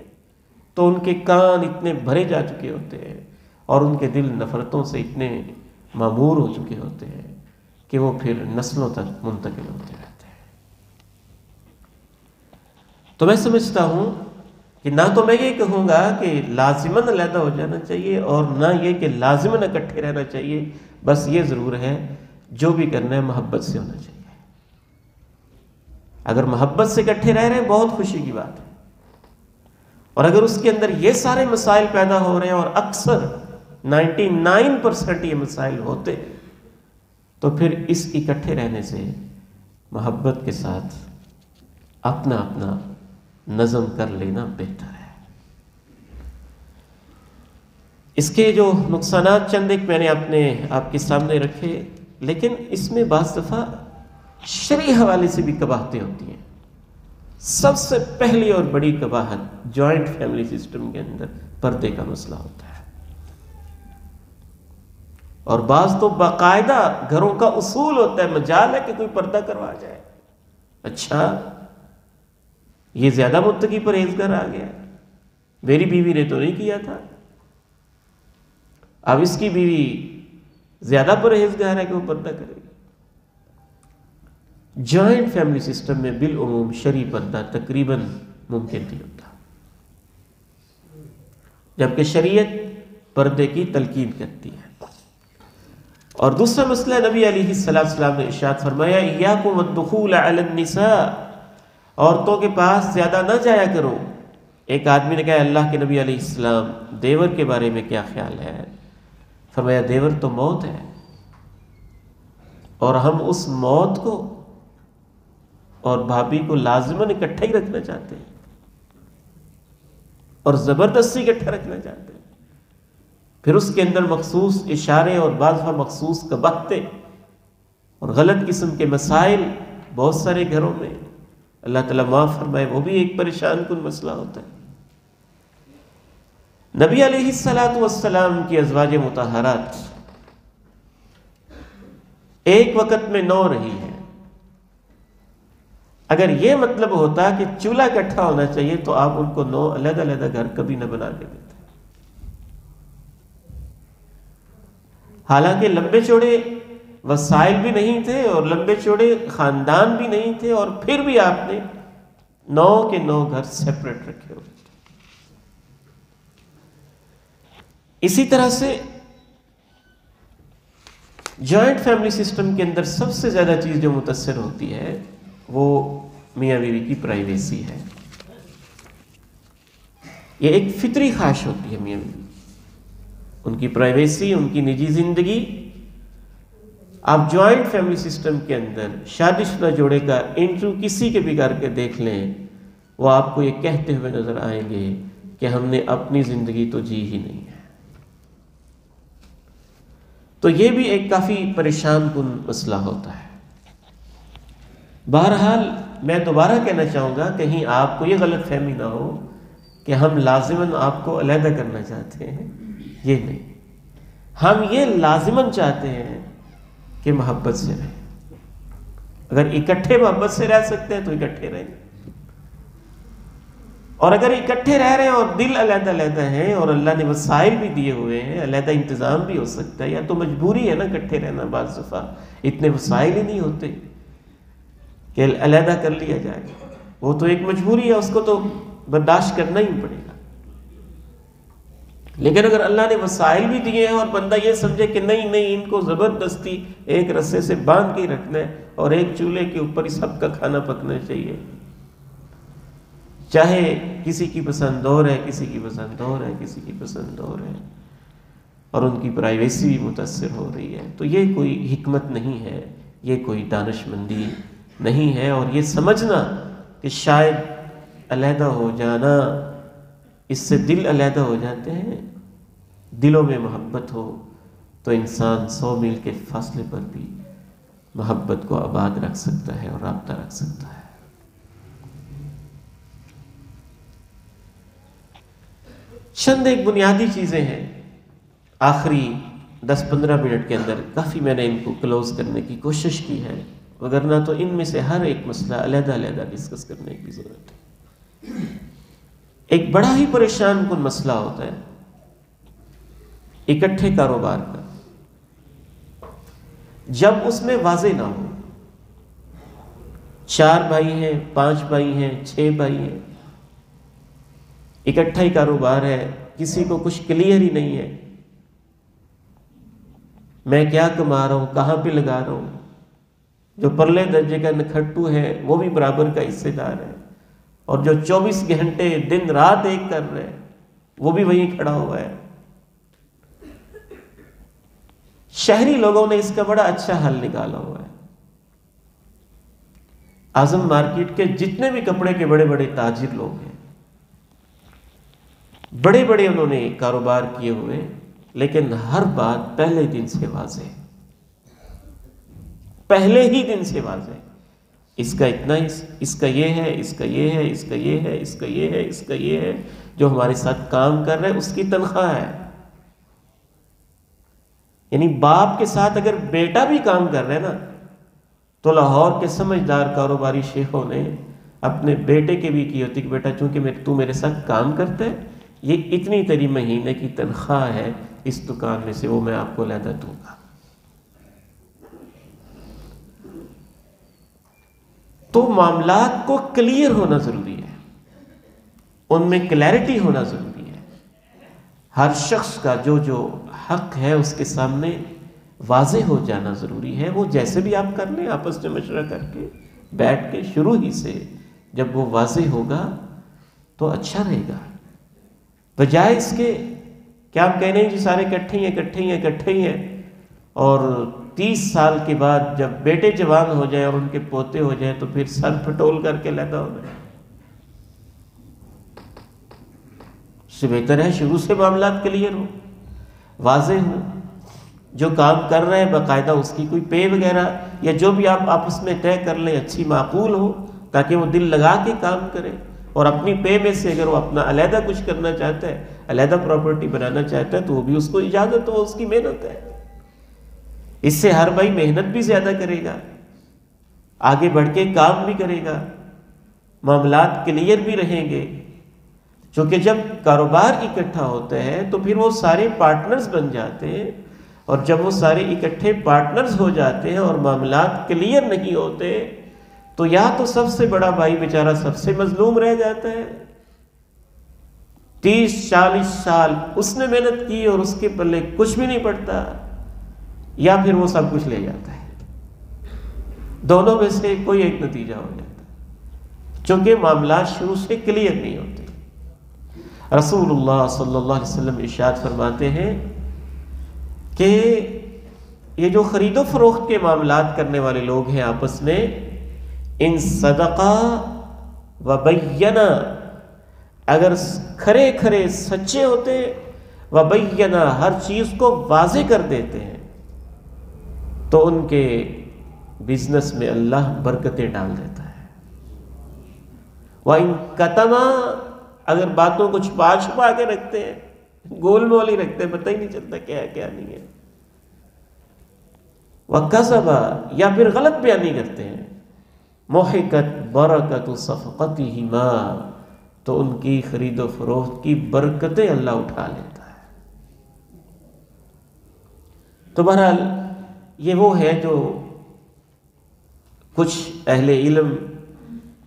تو ان کے کان اتنے بھرے جا چکے ہوتے ہیں اور ان کے دل نفرتوں سے اتنے معمور ہو چکے ہوتے ہیں کہ وہ پھر نسلوں تک منتقل ہوتے رہتے ہیں۔ تو میں سمجھتا ہوں کہ نہ تو میں یہ کہوں گا کہ لازماً علیحدہ ہو جانا چاہیے اور نہ یہ کہ لازماً اکٹھے رہنا چاہیے، بس یہ ضرور ہے جو بھی کرنا ہے محبت سے ہونا چاہیے۔ اگر محبت سے اکٹھے رہ رہے ہیں بہت خوشی کی بات ہے، اور اگر اس کے اندر یہ سارے مسائل پیدا ہو رہے ہیں اور اکثر 99% یہ مسائل ہوتے ہیں، تو پھر اس اکٹھے رہنے سے محبت کے ساتھ اپنا اپنا نظم کر لینا بہتر ہے۔ اس کے جو نقصانات چند ایک میں نے آپ کے سامنے رکھے، لیکن اس میں بعض دفعہ شرعی حوالے سے بھی قباحتیں ہوتی ہیں. سب سے پہلی اور بڑی قباحت جوائنٹ فیملی سسٹم کے اندر پردے کا مسئلہ ہوتا ہے. اور بعض تو باقاعدہ گھروں کا اصول ہوتا ہے، مجال ہے کہ کوئی پردہ کروا جائے. اچھا یہ زیادہ متقی پرہیزگار آ گیا، میری بیوی نے تو نہیں کیا تھا، اب اس کی بیوی زیادہ پرہیزگار ہے کہ وہ پردہ کرے گی. جوائنٹ فیملی سسٹم میں بالعموم شرعی پردہ تقریباً ممکن نہیں ہوتا، جبکہ شریعت پردے کی تلقین کرتی ہے. اور دوسرا مسئلہ نبی علیہ السلام نے ارشاد فرمایا ایاکم والدخول علی النساء، عورتوں کے پاس زیادہ نہ جایا کرو. ایک آدمی نے کہا اللہ کے نبی علیہ السلام دیور کے بارے میں کیا خیال ہے؟ فرمایا دیور تو موت ہے، اور ہم اس موت کو اور بھابھی کو لازماً اکٹھا ہی رکھنا چاہتے ہیں اور زبردستی اکٹھا رکھنا چاہتے ہیں. پھر اس کے اندر مخصوص اشارے اور بعض دفعہ مخصوص قباحتیں اور غلط قسم کے مسائل بہت سارے گھروں میں، اللہ تعالیٰ معاف فرمائے، وہ بھی ایک پریشان کن مسئلہ ہوتا ہے. نبی علیہ السلام کی ازواج مطہرات ایک وقت میں 9 رہی ہیں. اگر یہ مطلب ہوتا کہ چولہا اکٹھا ہونا چاہیے تو آپ ان کو 9 علیحدہ علیحدہ گھر کبھی نہ بنا کے دیتے. حالانکہ لمبے چوڑے وسائل بھی نہیں تھے اور لمبے چوڑے خاندان بھی نہیں تھے، اور پھر بھی آپ نے 9 کے 9 گھر سیپریٹ رکھے ہوئے. اسی طرح سے جوائنٹ فیملی سسٹم کے اندر سب سے زیادہ چیز جو متاثر ہوتی ہے وہ میاں بیوی کی پرائیویسی ہے. یہ ایک فطری خواہش ہوتی ہے میاں بیوی، ان کی پرائیویسی، ان کی نجی زندگی. آپ جوائنٹ فیملی سسٹم کے اندر شادی شدہ جوڑے کا انٹرویو کسی کے بھی کر کے دیکھ لیں، وہ آپ کو یہ کہتے ہوئے نظر آئیں گے کہ ہم نے اپنی زندگی تو جی ہی نہیں ہے. تو یہ بھی ایک کافی پریشان کن مسئلہ ہوتا ہے. بہرحال میں دوبارہ کہنا چاہوں گا کہیں آپ کو یہ غلط فہمی نہ ہو کہ ہم لازماً آپ کو علیحدہ کرنا چاہتے ہیں، یہ نہیں. ہم یہ لازماً چاہتے ہیں کہ محبت سے رہیں. اگر اکٹھے محبت سے رہ سکتے ہیں تو اکٹھے رہیں، اور اگر اکٹھے رہ رہے ہیں اور دل علیحدہ علیحدہ ہیں اور اللہ نے وسائل بھی دیے ہوئے ہیں، علیحدہ انتظام بھی ہو سکتا ہے، یا تو مجبوری ہے نا اکٹھے رہنا، بعض دفعہ اتنے وسائل ہی نہیں ہوتے کہ علیحدہ کر لیا جائے، وہ تو ایک مجبوری ہے، اس کو تو برداشت کرنا ہی پڑے گا. لیکن اگر اللہ نے وسائل بھی دیے ہیں اور بندہ یہ سمجھے کہ نہیں ان کو زبردستی ایک رسے سے باندھ کے رکھنا ہے اور ایک چولہے کے اوپر ہی سب کا کھانا پکنا چاہیے، چاہے کسی کی پسند اور ہے، کسی کی پسند اور ہے، کسی کی پسند اور ہے، اور ان کی پرائیویسی بھی متاثر ہو رہی ہے، تو یہ کوئی حکمت نہیں ہے، یہ کوئی دانش مندی نہیں ہے. اور یہ سمجھنا کہ شاید علیحدہ ہو جانا اس سے دل علیحدہ ہو جاتے ہیں، دلوں میں محبت ہو تو انسان 100 میل کے فاصلے پر بھی محبت کو آباد رکھ سکتا ہے اور رابطہ رکھ سکتا ہے. چند ایک بنیادی چیزیں ہیں، آخری 10-15 منٹ کے اندر کافی میں نے ان کو کلوز کرنے کی کوشش کی ہے، وگرنہ تو ان میں سے ہر ایک مسئلہ علیحدہ علیحدہ ڈسکس کرنے کی ضرورت ہے. ایک بڑا ہی پریشان کن مسئلہ ہوتا ہے اکٹھے کاروبار کا، جب اس میں واضح نہ ہو. 4 بھائی ہیں، 5 بھائی ہیں، 6 بھائی ہیں، اکٹھا ہی کاروبار ہے، کسی کو کچھ کلیئر ہی نہیں ہے، میں کیا کما رہا ہوں، کہاں پہ لگا رہا ہوں. جو پرلے درجے کا نکھٹو ہے وہ بھی برابر کا حصے دار ہے، اور جو 24 گھنٹے دن رات ایک کر رہے ہیں وہ بھی وہیں کھڑا ہوا ہے. شہری لوگوں نے اس کا بڑا اچھا حل نکالا ہوا ہے. اعظم مارکیٹ کے جتنے بھی کپڑے کے بڑے بڑے تاجر لوگ ہیں، بڑے بڑے انہوں نے کاروبار کیے ہوئے، لیکن ہر بات پہلے دن سے واضح، پہلے ہی دن سے واضح. اس کا اتنا، اس کا یہ ہے، اس کا یہ ہے، اس کا یہ ہے، اس کا یہ ہے، اس کا یہ ہے، جو ہمارے ساتھ کام کر رہے ہیں اس کی تنخواہ ہے۔ یعنی باپ کے ساتھ اگر بیٹا بھی کام کر رہے ہیں نا، تو لاہور کے سمجھدار کاروباری شیخوں نے اپنے بیٹے کے بھی کی ہوتی کہ بیٹا چونکہ تو میرے ساتھ کام کرتا ہے، یہ اتنی تیری مہینے کی تنخواہ ہے، اس دکان میں سے وہ میں آپ کو علیحدہ دوں گا۔ تو معاملات کو کلیئر ہونا ضروری ہے، ان میں کلیئرٹی ہونا ضروری ہے۔ ہر شخص کا جو جو حق ہے اس کے سامنے واضح ہو جانا ضروری ہے۔ وہ جیسے بھی آپ کر لیں، آپس میں مشورہ کر کے بیٹھ کے شروع ہی سے جب وہ واضح ہوگا تو اچھا رہے گا، بجائے اس کے کہ آپ کہہ رہے ہیں جی سارے اکٹھے ہی ہیں، اکٹھے ہی ہیں، اکٹھے ہی ہیں، اور 30 سال کے بعد جب بیٹے جوان ہو جائیں اور ان کے پوتے ہو جائیں تو پھر سر پھٹول کر کے علیحدہ ہو جائیں۔ اس سے بہتر ہے شروع سے معاملات کلیئر ہو، واضح ہو، جو کام کر رہے ہیں باقاعدہ اس کی کوئی پے وغیرہ یا جو بھی آپ آپس میں طے کر لیں اچھی معقول ہو، تاکہ وہ دل لگا کے کام کرے، اور اپنی پے میں سے اگر وہ اپنا علیحدہ کچھ کرنا چاہتا ہے، علیحدہ پراپرٹی بنانا چاہتا ہے تو وہ بھی اس کو اجازت ہو، اس کی محنت ہے۔ اس سے ہر بھائی محنت بھی زیادہ کرے گا، آگے بڑھ کے کام بھی کرے گا، معاملات کلیئر بھی رہیں گے۔ چونکہ جب کاروبار اکٹھا ہوتا ہے تو پھر وہ سارے پارٹنرز بن جاتے ہیں، اور جب وہ سارے اکٹھے پارٹنرز ہو جاتے ہیں اور معاملات کلیئر نہیں ہوتے تو یا تو سب سے بڑا بھائی بیچارہ سب سے مظلوم رہ جاتا ہے، 30-40 سال اس نے محنت کی اور اس کے پلے کچھ بھی نہیں پڑتا، یا پھر وہ سب کچھ لے جاتا ہے۔ دونوں میں سے کوئی ایک نتیجہ ہو جاتا ہے، چونکہ معاملات شروع سے کلیئر نہیں ہوتے۔ رسول اللہ صلی اللہ علیہ وسلم ارشاد فرماتے ہیں کہ یہ جو خرید و فروخت کے معاملات کرنے والے لوگ ہیں آپس میں، ان صدقہ و بینا، اگر کھرے کھرے سچے ہوتے ہیں، و بینا ہر چیز کو واضح کر دیتے ہیں، تو ان کے بزنس میں اللہ برکتیں ڈال دیتا ہے۔ وَإِن كَتَمَا، اگر باتوں کو چھپا چھپا کے رکھتے ہیں، گول مول ہی رکھتے ہیں، پتہ ہی نہیں چلتا کیا ہے کیا نہیں ہے، وَكَذَبَ، یا پھر غلط بیانی کرتے ہیں، مُحِقَتْ بَرَكَتُ صَفْقَتِهِمَا، تو ان کی خرید و فروخت کی برکتیں اللہ اٹھا لیتا ہے۔ تو بہرحال یہ وہ ہے جو کچھ اہل علم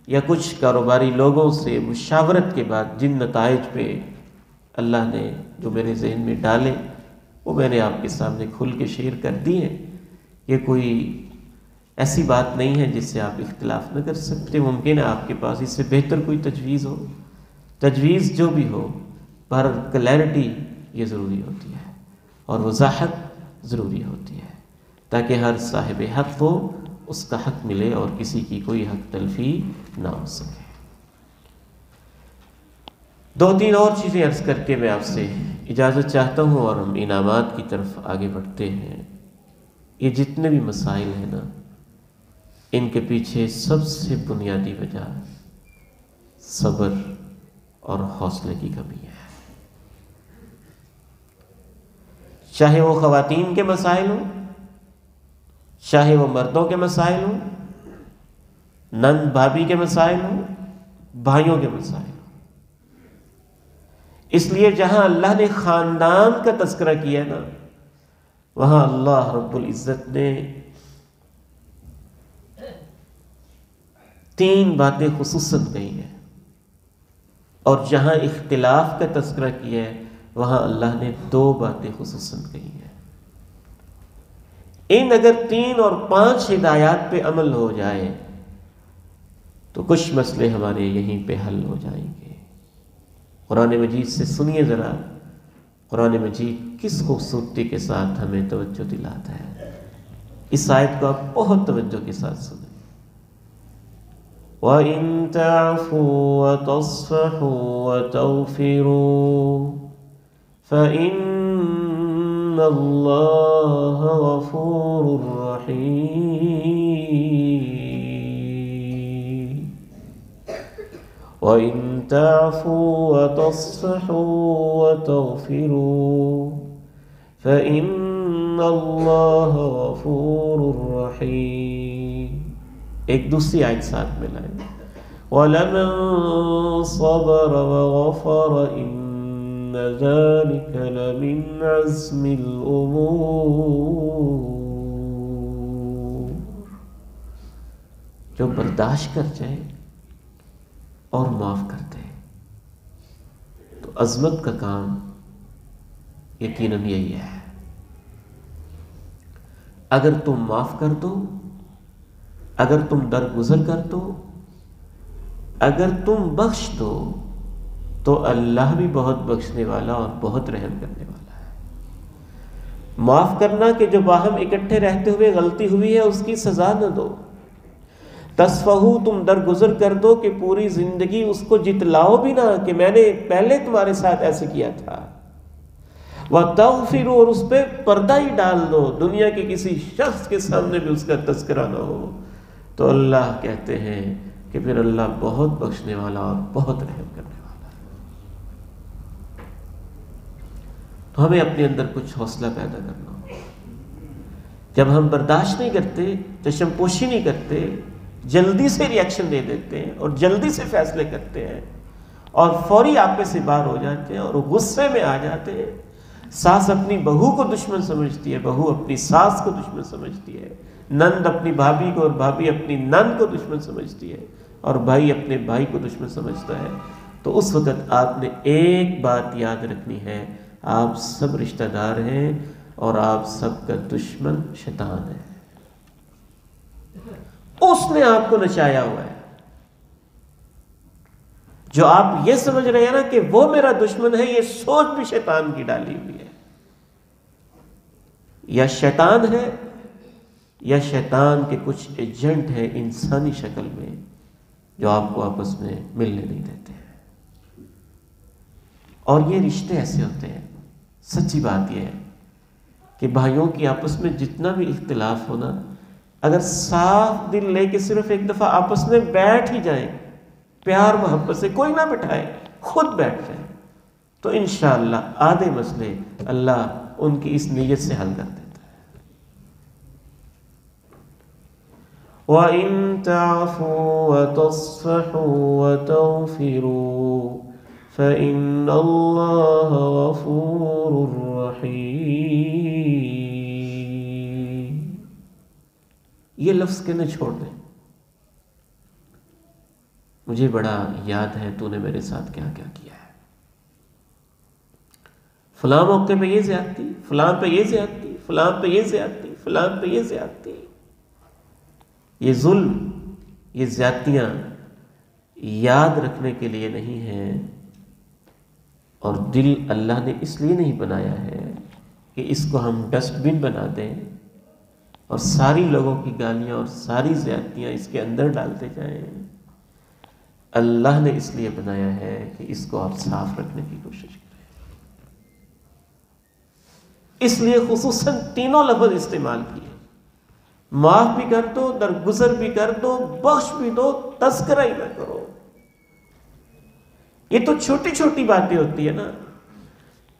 یا کچھ کاروباری لوگوں سے مشاورت کے بعد جن نتائج پہ اللہ نے جو میرے ذہن میں ڈالے وہ میں نے آپ کے سامنے کھل کے شیئر کر دی ہیں۔ یہ کوئی ایسی بات نہیں ہے جس سے آپ اختلاف نہ کر سکتے، ممکن ہے آپ کے پاس اس سے بہتر کوئی تجویز ہو، تجویز جو بھی ہو، پر کلیئرٹی یہ ضروری ہوتی ہے اور وضاحت ضروری ہوتی ہے، تاکہ ہر صاحب حق کو اس کا حق ملے اور کسی کی کوئی حق تلفی نہ ہو سکے۔ 2-3 اور چیزیں عرض کر کے میں آپ سے اجازت چاہتا ہوں اور ہم انعامات کی طرف آگے بڑھتے ہیں۔ یہ جتنے بھی مسائل ہیں نا، ان کے پیچھے سب سے بنیادی وجہ صبر اور حوصلے کی کمی ہے۔ چاہے وہ خواتین کے مسائل ہوں، چاہے وہ مردوں کے مسائل ہوں، نند بھابھی کے مسائل ہوں، بھائیوں کے مسائل ہوں۔ اس لیے جہاں اللہ نے خاندان کا تذکرہ کیا نا، وہاں اللہ رب العزت نے 3 باتیں خصوصاً کہی ہیں، اور جہاں اختلاف کا تذکرہ کیا ہے وہاں اللہ نے 2 باتیں خصوصاً کہی ہیں۔ ان اگر 3 اور 5 ہدایات پہ عمل ہو جائے تو کچھ مسئلے ہمارے یہیں پہ حل ہو جائیں گے۔ قرآن مجید سے سنیے ذرا، قرآن مجید کس خوبصورتی کے ساتھ ہمیں توجہ دلاتا ہے۔ اس آیت کو آپ بہت توجہ کے ساتھ سنیں۔ وَإِن تَعْفُوا وَتَصْفَحُوا وَتَغْفِرُوا فَإِنَّ اللَّهَ غَفُورٌ رَحِيمٌ۔ وَإِن تَعْفُوا وَتَصْفَحُوا وَتَغْفِرُوا فَإِنَّ اللَّهَ غَفُورٌ رَحِيمٌ۔ ایک دوسری آیت ساتھ ملائیں، وَلَمَن صَبَرَ وَغَفَرَ إِنَّ ذَلِكَ لَمِنْ عَزْمِ الْأُمُورِ۔ جو برداشت کر جائے اور معاف کر دے تو عظمت کا کام یقیناً یہی ہے۔ اگر تم معاف کر دو، اگر تم درگزر کر دو، اگر تم بخش دو تو اللہ بھی بہت بخشنے والا اور بہت رحم کرنے والا ہے۔ معاف کرنا کہ جو باہم اکٹھے رہتے ہوئے غلطی ہوئی ہے اس کی سزا نہ دو۔ تصفحو، تم درگزر کر دو کہ پوری زندگی اس کو جتلاؤ بھی نہ کہ میں نے پہلے تمہارے ساتھ ایسے کیا تھا۔ وَتَغْفِرُوا، اور اس پہ پردہ ہی ڈال دو، دنیا کے کسی شخص کے سامنے بھی اس کا تذکرہ نہ ہو، تو اللہ کہتے ہیں کہ پھر اللہ بہت بخشنے والا اور بہت رحم کرنے والا ہے۔ تو ہمیں اپنے اندر کچھ حوصلہ پیدا کرنا ہو۔ جب ہم برداشت نہیں کرتے، چشم پوشی نہیں کرتے، جلدی سے ریئیکشن دے دیتے ہیں اور جلدی سے فیصلے کرتے ہیں اور فوری آپے سے باہر ہو جاتے ہیں اور غصے میں آ جاتے ہیں۔ ساس اپنی بہو کو دشمن سمجھتی ہے، بہو اپنی ساس کو دشمن سمجھتی ہے، نند اپنی بھابھی کو اور بھابھی اپنی نند کو دشمن سمجھتی ہے اور بھائی اپنے بھائی کو دشمن سمجھتا ہے، تو اس وقت آپ نے ایک بات یاد رکھنی ہے، آپ سب رشتہ دار ہیں اور آپ سب کا دشمن شیطان ہے۔ اس نے آپ کو نچایا ہوا ہے۔ جو آپ یہ سمجھ رہے ہیں نا کہ وہ میرا دشمن ہے، یہ سوچ بھی شیطان کی ڈالی ہوئی ہے۔ یا شیطان ہے یا شیطان کے کچھ ایجنٹ ہیں انسانی شکل میں جو آپ کو آپس میں ملنے نہیں دیتے ہیں۔ اور یہ رشتے ایسے ہوتے ہیں، سچی بات یہ ہے کہ بھائیوں کی آپس میں جتنا بھی اختلاف ہونا، اگر صاف دل لے کے صرف ایک دفعہ آپس میں بیٹھ ہی جائیں، پیار محبت سے، کوئی نہ بٹھائے، خود بیٹھ جائیں، تو انشاءاللہ آدھے مسئلے اللہ ان کی اس نیت سے حل کر دیتا ہے۔ وَإِن تَعْفُوا وَتَصْفَحُوا وَتَغْفِرُوا فَإِنَّ اللَّهَ غَفُورٌ رَحِيمٌ۔ یہ لفظ کہنے چھوڑ دیں، مجھے بڑا یاد ہے تو نے میرے ساتھ کیا کیا کیا ہے، فلاں موقع پہ یہ زیادتی، فلاں پہ یہ زیادتی، فلاں پہ یہ زیادتی، فلاں پہ یہ زیادتی۔ یہ ظلم، یہ زیادتیاں یاد رکھنے کے لیے نہیں ہیں، اور دل اللہ نے اس لیے نہیں بنایا ہے کہ اس کو ہم ڈسٹ بن بنا دیں اور ساری لوگوں کی گالیاں اور ساری زیادتیاں اس کے اندر ڈالتے جائیں۔ اللہ نے اس لیے بنایا ہے کہ اس کو آپ صاف رکھنے کی کوشش کریں۔ اس لیے خصوصاً تینوں لفظ استعمال کیے، معاف بھی کر دو، درگزر بھی کر دو، بخش بھی دو، تذکرہ ہی نہ کرو۔ یہ تو چھوٹی چھوٹی باتیں ہوتی ہے نا،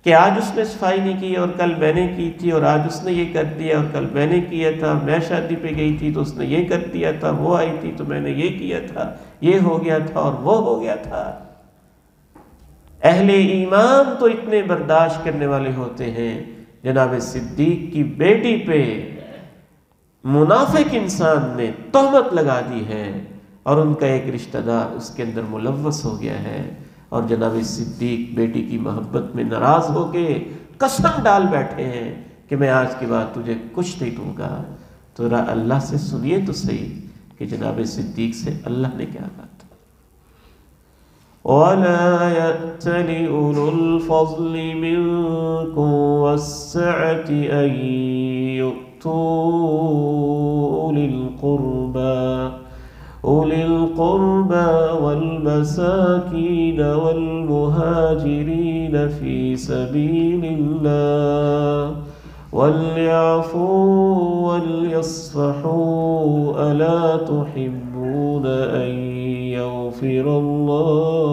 کہ آج اس نے صفائی نہیں کی اور کل میں نے کی تھی، اور آج اس نے یہ کر دیا اور کل میں نے کیا تھا، میں شادی پہ گئی تھی تو اس نے یہ کر دیا تھا، وہ آئی تھی تو میں نے یہ کیا تھا، یہ ہو گیا تھا اور وہ ہو گیا تھا۔ اہل ایمان تو اتنے برداشت کرنے والے ہوتے ہیں، جناب صدیق کی بیٹی پہ منافق انسان نے تہمت لگا دی ہے اور ان کا ایک رشتہ دار اس کے اندر ملوث ہو گیا ہے، اور جناب صدیق بیٹی کی محبت میں ناراض ہو کے قسم ڈال بیٹھے ہیں کہ میں آج کے بعد تجھے کچھ نہیں دوں گا۔ تو اللہ سے سنیے تو صحیح کہ جناب صدیق سے اللہ نے کیا کہا تھا، وَلَا يَأْتَلِ أُولُو الْفَضْلِ مِنْكُمْ وَالسَّعَةِ أَنْ يُؤْتُوا أُولِي الْقُرْبَى وَالْمَسَاكِينَ وَالْمُهَاجِرِينَ فِي سَبِيلِ اللَّهِ وَلْيَعْفُوا وَلْيَصْفَحُوا أَلَا تُحِبُّونَ أَنْ يَغْفِرَ اللَّهُ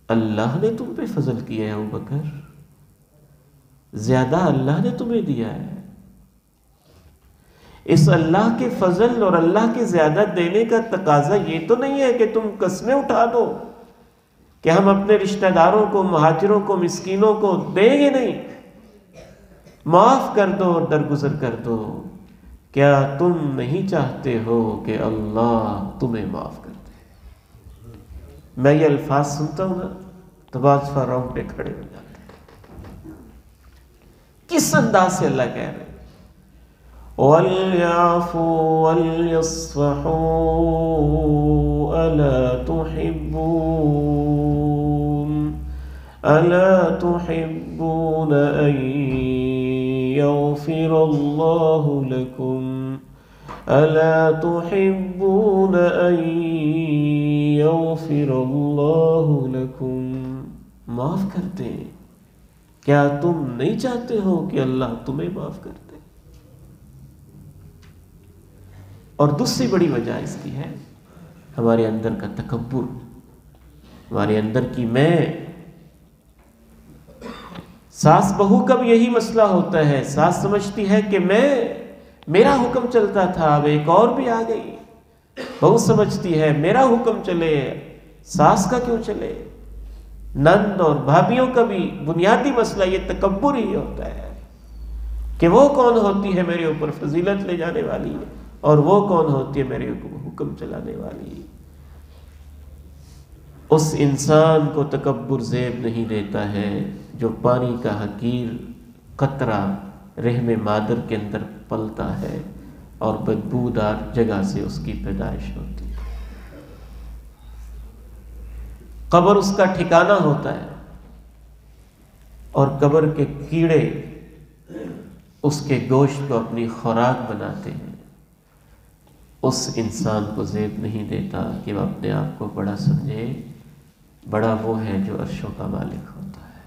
اللہ نے تم پہ فضل کیا ہے ابو بکر، زیادہ اللہ نے تمہیں دیا ہے۔ اس اللہ کے فضل اور اللہ کے زیادہ دینے کا تقاضا یہ تو نہیں ہے کہ تم قسمیں اٹھا دو کہ ہم اپنے رشتہ داروں کو، مہاجروں کو، مسکینوں کو دیں گے نہیں، معاف کر دو اور درگزر کر دو۔ کیا تم نہیں چاہتے ہو کہ اللہ تمہیں معاف کر دے؟ میں یہ الفاظ سنتا ہوں نا تو بعض رونگٹے کھڑے ہو جاتے ہیں۔ کس انداز سے اللہ کہہ رہے ہیں وَلْيَعْفُوا وَلْيَصْفَحُوا أَلَا تُحِبُّونَ أَن يَغْفِرَ اللَّهُ لَكُمْ أَلَا تُحِبُّونَ أَن يَغْفِرَ اللَّهُ لَكُمْ، معاف کر دیں، کیا تم نہیں چاہتے ہو کہ اللہ تمہیں معاف کر دے؟ اور دوسری بڑی وجہ اس کی ہے ہمارے اندر کا تکبر، ہمارے اندر کی میں۔ ساس بہو کا بھی یہی مسئلہ ہوتا ہے، ساس سمجھتی ہے کہ میرا حکم چلتا تھا، اب ایک اور بھی آ گئی۔ بہو سمجھتی ہے میرا حکم چلے، ساس کا کیوں چلے؟ نند اور بھابھیوں کا بھی بنیادی مسئلہ یہ تکبر ہی ہوتا ہے کہ وہ کون ہوتی ہے میرے اوپر فضیلت لے جانے والی اور وہ کون ہوتی ہے میرے اوپر حکم چلانے والی۔ اس انسان کو تکبر زیب نہیں دیتا ہے جو پانی کا حقیر قطرہ رحم مادر کے اندر پلتا ہے اور بدبودار جگہ سے اس کی پیدائش ہوتی ہے۔ قبر اس کا ٹھکانہ ہوتا ہے اور قبر کے کیڑے اس کے گوشت کو اپنی خوراک بناتے ہیں۔ اس انسان کو زیب نہیں دیتا کہ وہ اپنے آپ کو بڑا سمجھے، بڑا وہ ہے جو عرشوں کا مالک ہوتا ہے۔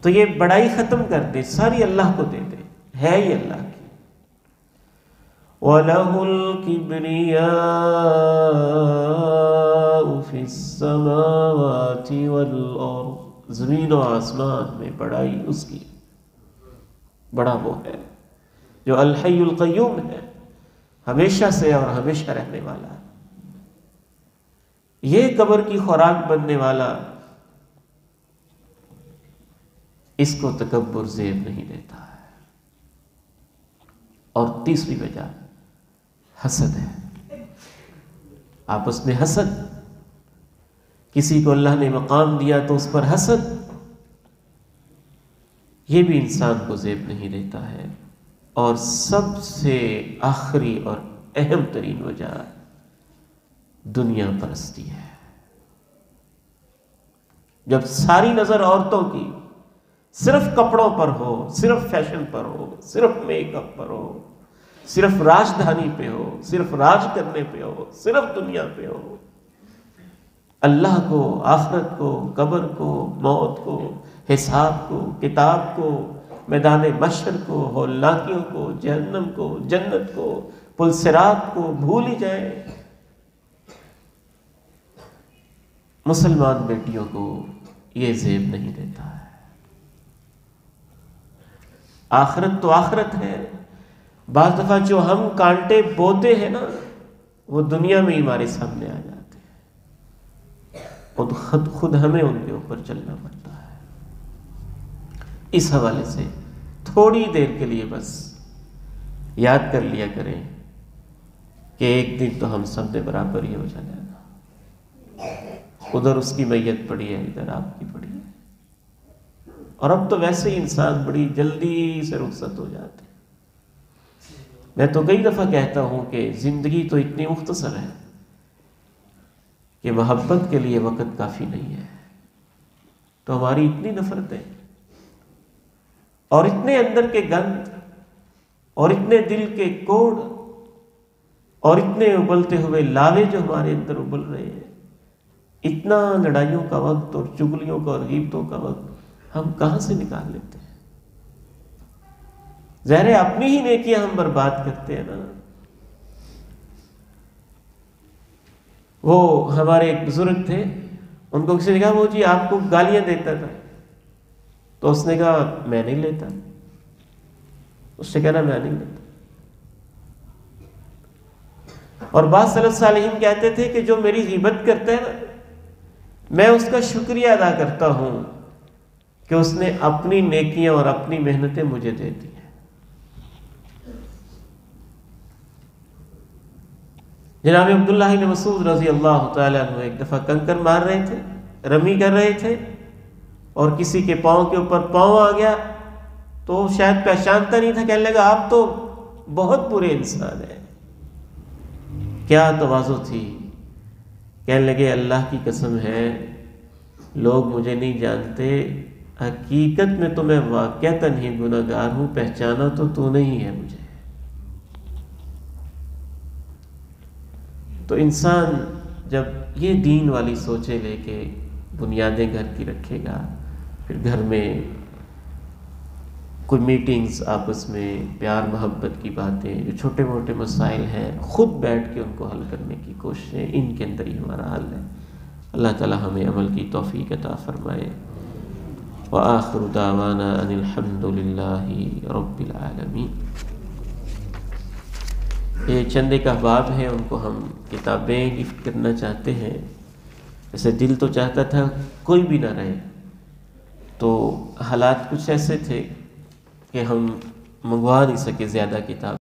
تو یہ بڑائی ختم کر دے، ساری اللہ کو دے دے، ہے ہی اللہ کی۔ وَلَهُ الْكِبْرِيَاءُ فِي السَّمَاوَاتِ وَالْأَرْضِ، زمین و آسمان میں بڑائی اس کی، بڑا وہ ہے جو الحی القیوم ہے، ہمیشہ سے اور ہمیشہ رہنے والا ہے۔ یہ قبر کی خوراک بننے والا اس کو تکبر زیب نہیں دیتا ہے۔ اور تیسری وجہ حسد ہے، آپس میں حسد، کسی کو اللہ نے مقام دیا تو اس پر حسد، یہ بھی انسان کو زیب نہیں دیتا ہے۔ اور سب سے آخری اور اہم ترین وجہ دنیا پرستی ہے۔ جب ساری نظر عورتوں کی صرف کپڑوں پر ہو، صرف فیشن پر ہو، صرف میک اپ پر ہو، صرف راجدھانی پہ ہو، صرف راج کرنے پہ ہو، صرف دنیا پہ ہو، اللہ کو، آخرت کو، قبر کو، موت کو، حساب کو، کتاب کو، میدان محشر کو، ہولناکیوں کو، جہنم کو، جنت کو، پل صراط کو بھول ہی جائیں، مسلمان بیٹیوں کو یہ زیب نہیں دیتا ہے۔ آخرت تو آخرت ہے، بعض دفعہ جو ہم کانٹے بوتے ہیں نا وہ دنیا میں ہی ہمارے سامنے آ جاتے ہیں، خود ہمیں ان کے اوپر چلنا پڑتا ہے۔ اس حوالے سے تھوڑی دیر کے لیے بس یاد کر لیا کریں کہ ایک دن تو ہم سب نے برابر ہی ہو جانا ہے، ادھر اس کی میت پڑی ہے، ادھر آپ کی پڑی ہے، اور اب تو ویسے ہی انسان بڑی جلدی سے رخصت ہو جاتے ہیں۔ میں تو کئی دفعہ کہتا ہوں کہ زندگی تو اتنی مختصر ہے کہ محبت کے لیے وقت کافی نہیں ہے، تو ہماری اتنی نفرتیں اور اتنے اندر کے گند اور اتنے دل کے کوڑ اور اتنے ابلتے ہوئے لالے جو ہمارے اندر ابل رہے ہیں، اتنا لڑائیوں کا وقت اور چگلیوں کا اور غیبتوں کا وقت ہم کہاں سے نکال لیتے ہیں؟ ظاہر اپنی ہی نیکیاں ہم برباد کرتے ہیں نا۔ وہ ہمارے ایک بزرگ تھے، ان کو کسی نے کہا وہ جی آپ کو گالیاں دیتا تھا، تو اس نے کہا میں نہیں لیتا، اس سے کہنا میں نہیں لیتا۔ اور بعض سلف صالحین کہتے تھے کہ جو میری غیبت کرتا ہے نا، میں اس کا شکریہ ادا کرتا ہوں کہ اس نے اپنی نیکیاں اور اپنی محنتیں مجھے دے دی ہیں۔ جناب عبداللہ بن مسعود رضی اللہ تعالیٰ عنہ ایک دفعہ کنکر مار رہے تھے، رمی کر رہے تھے، اور کسی کے پاؤں کے اوپر پاؤں آ گیا تو وہ شاید پہچانتا نہیں تھا، کہنے لگا آپ تو بہت برے انسان ہیں۔ کیا تواضع تھی، کہنے لگے اللہ کی قسم ہے لوگ مجھے نہیں جانتے، حقیقت میں تو میں واقعتاً ہی گناہ گار ہوں، پہچانا تو نہیں ہے مجھے۔ تو انسان جب یہ دین والی سوچے لے کے بنیادیں گھر کی رکھے گا، پھر گھر میں کوئی میٹنگز، آپس میں پیار محبت کی باتیں، جو چھوٹے موٹے مسائل ہیں خود بیٹھ کے ان کو حل کرنے کی کوششیں، ان کے اندر ہی ہمارا حل ہے۔ اللہ تعالی ہمیں عمل کی توفیق عطا فرمائے۔ وآخر دعوانا ان الحمد للہ رب العالمین۔ یہ چند ایک احباب ہیں، ان کو ہم کتابیں گفٹ کرنا چاہتے ہیں۔ ایسے دل تو چاہتا تھا کوئی بھی نہ رہے، تو حالات کچھ ایسے تھے کہ ہم منگوا نہیں سکے زیادہ کتاب۔